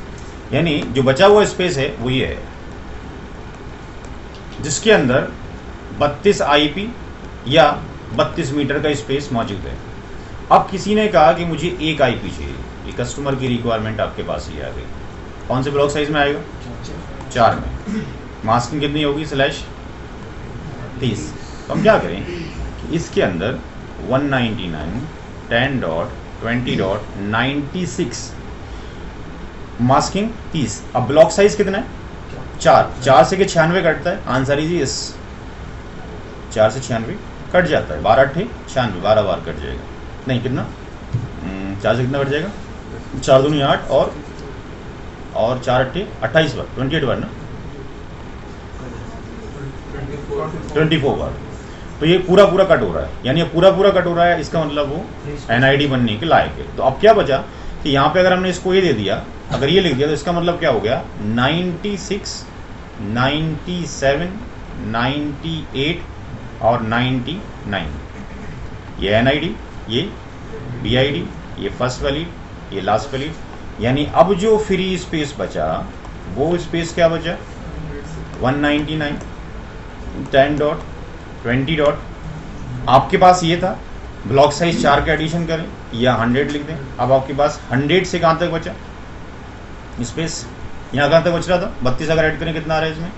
यानी जो बचा हुआ स्पेस है वो ये है, जिसके अंदर 32 आईपी या 32 मीटर का स्पेस मौजूद है। अब किसी ने कहा कि मुझे एक आईपी चाहिए, ये कस्टमर की रिक्वायरमेंट आपके पास ही आ गई। कौन से ब्लॉक साइज में आएगा? 4 में। मास्किंग कितनी होगी? /30। तो हम क्या करें कि इसके अंदर 199 10 डॉट 20 डॉट 96 मास्किंग 30। अब ब्लॉक साइज कितना है? 4 से 96 कटता है, आंसर इज यस। 4 से 96 कट जाता है, 12 8 96, 12 बार कट जाएगा। नहीं कितना 4 से कितना कट जाएगा? 4 दूनी 8 और और 4 अट्ठे 28 बार, 28 बार ना, 24 बार। तो ये पूरा पूरा कट हो रहा है, यानी ये पूरा पूरा कट हो रहा है, इसका मतलब वो NID बनने के लायक है। तो अब क्या बचा कि यहाँ पे अगर हमने इसको ये दे दिया, अगर ये लिख दिया, तो इसका मतलब क्या हो गया 96, 97, 98 और 99। ये NID, ये BID, ये फर्स्ट वैलिड, ये लास्ट वैलिड। यानी अब जो फ्री स्पेस बचा वो स्पेस क्या बचा 199, 10 डॉट 20 डॉट। आपके पास ये था, ब्लॉक साइज 4 के एडिशन करें या 100 लिख दें। अब आपके पास 100 से कहाँ तक बचा स्पेस, यहाँ कहाँ तक बच रहा था 32, अगर ऐड करें कितना आ रहा है इसमें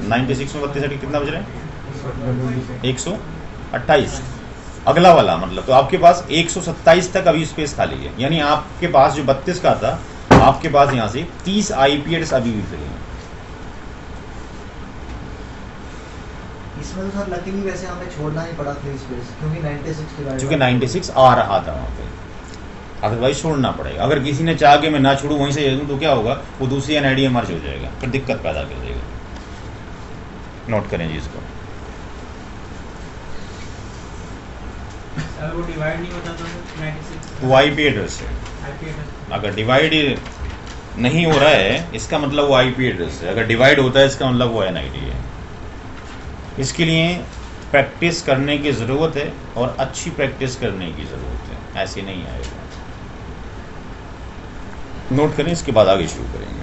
96 में 32 ऐड कितना बच रहा है 128। अगला वाला मतलब तो आपके पास 127 तक अभी स्पेस खाली है, यानी आपके पास जो 32 का था आपके पास यहाँ से 30 IP एड्रेस अभी भी फ्री हैं। इसमें तो सर लकीली वैसे हमें छोड़ना ही पड़ा फ्री स्पेस, क्योंकि 96 डिवाइड क्योंकि 96 आ रहा था वहाँ पे, अदरवाइज छोड़ना पड़ेगा। अगर किसी ने चाह के मैं ना छोड़ूँ वहीं से दे दूँ तो क्या होगा, वो दूसरी NID मर्ज हो जाएगा, फिर दिक्कत पैदा कर देगा। नोट करें जी इसको। अगर वो डिवाइड नहीं होता तो 96 वो IP एड्रेस है, IP एड्रेस अगर डिवाइड नहीं हो रहा है इसका मतलब वो IP एड्रेस है, अगर डिवाइड होता है इसका मतलब वो NID है। इसके लिए प्रैक्टिस करने की ज़रूरत है और अच्छी प्रैक्टिस करने की ज़रूरत है, ऐसे नहीं आएगा। नोट करें, इसके बाद आगे शुरू करेंगे।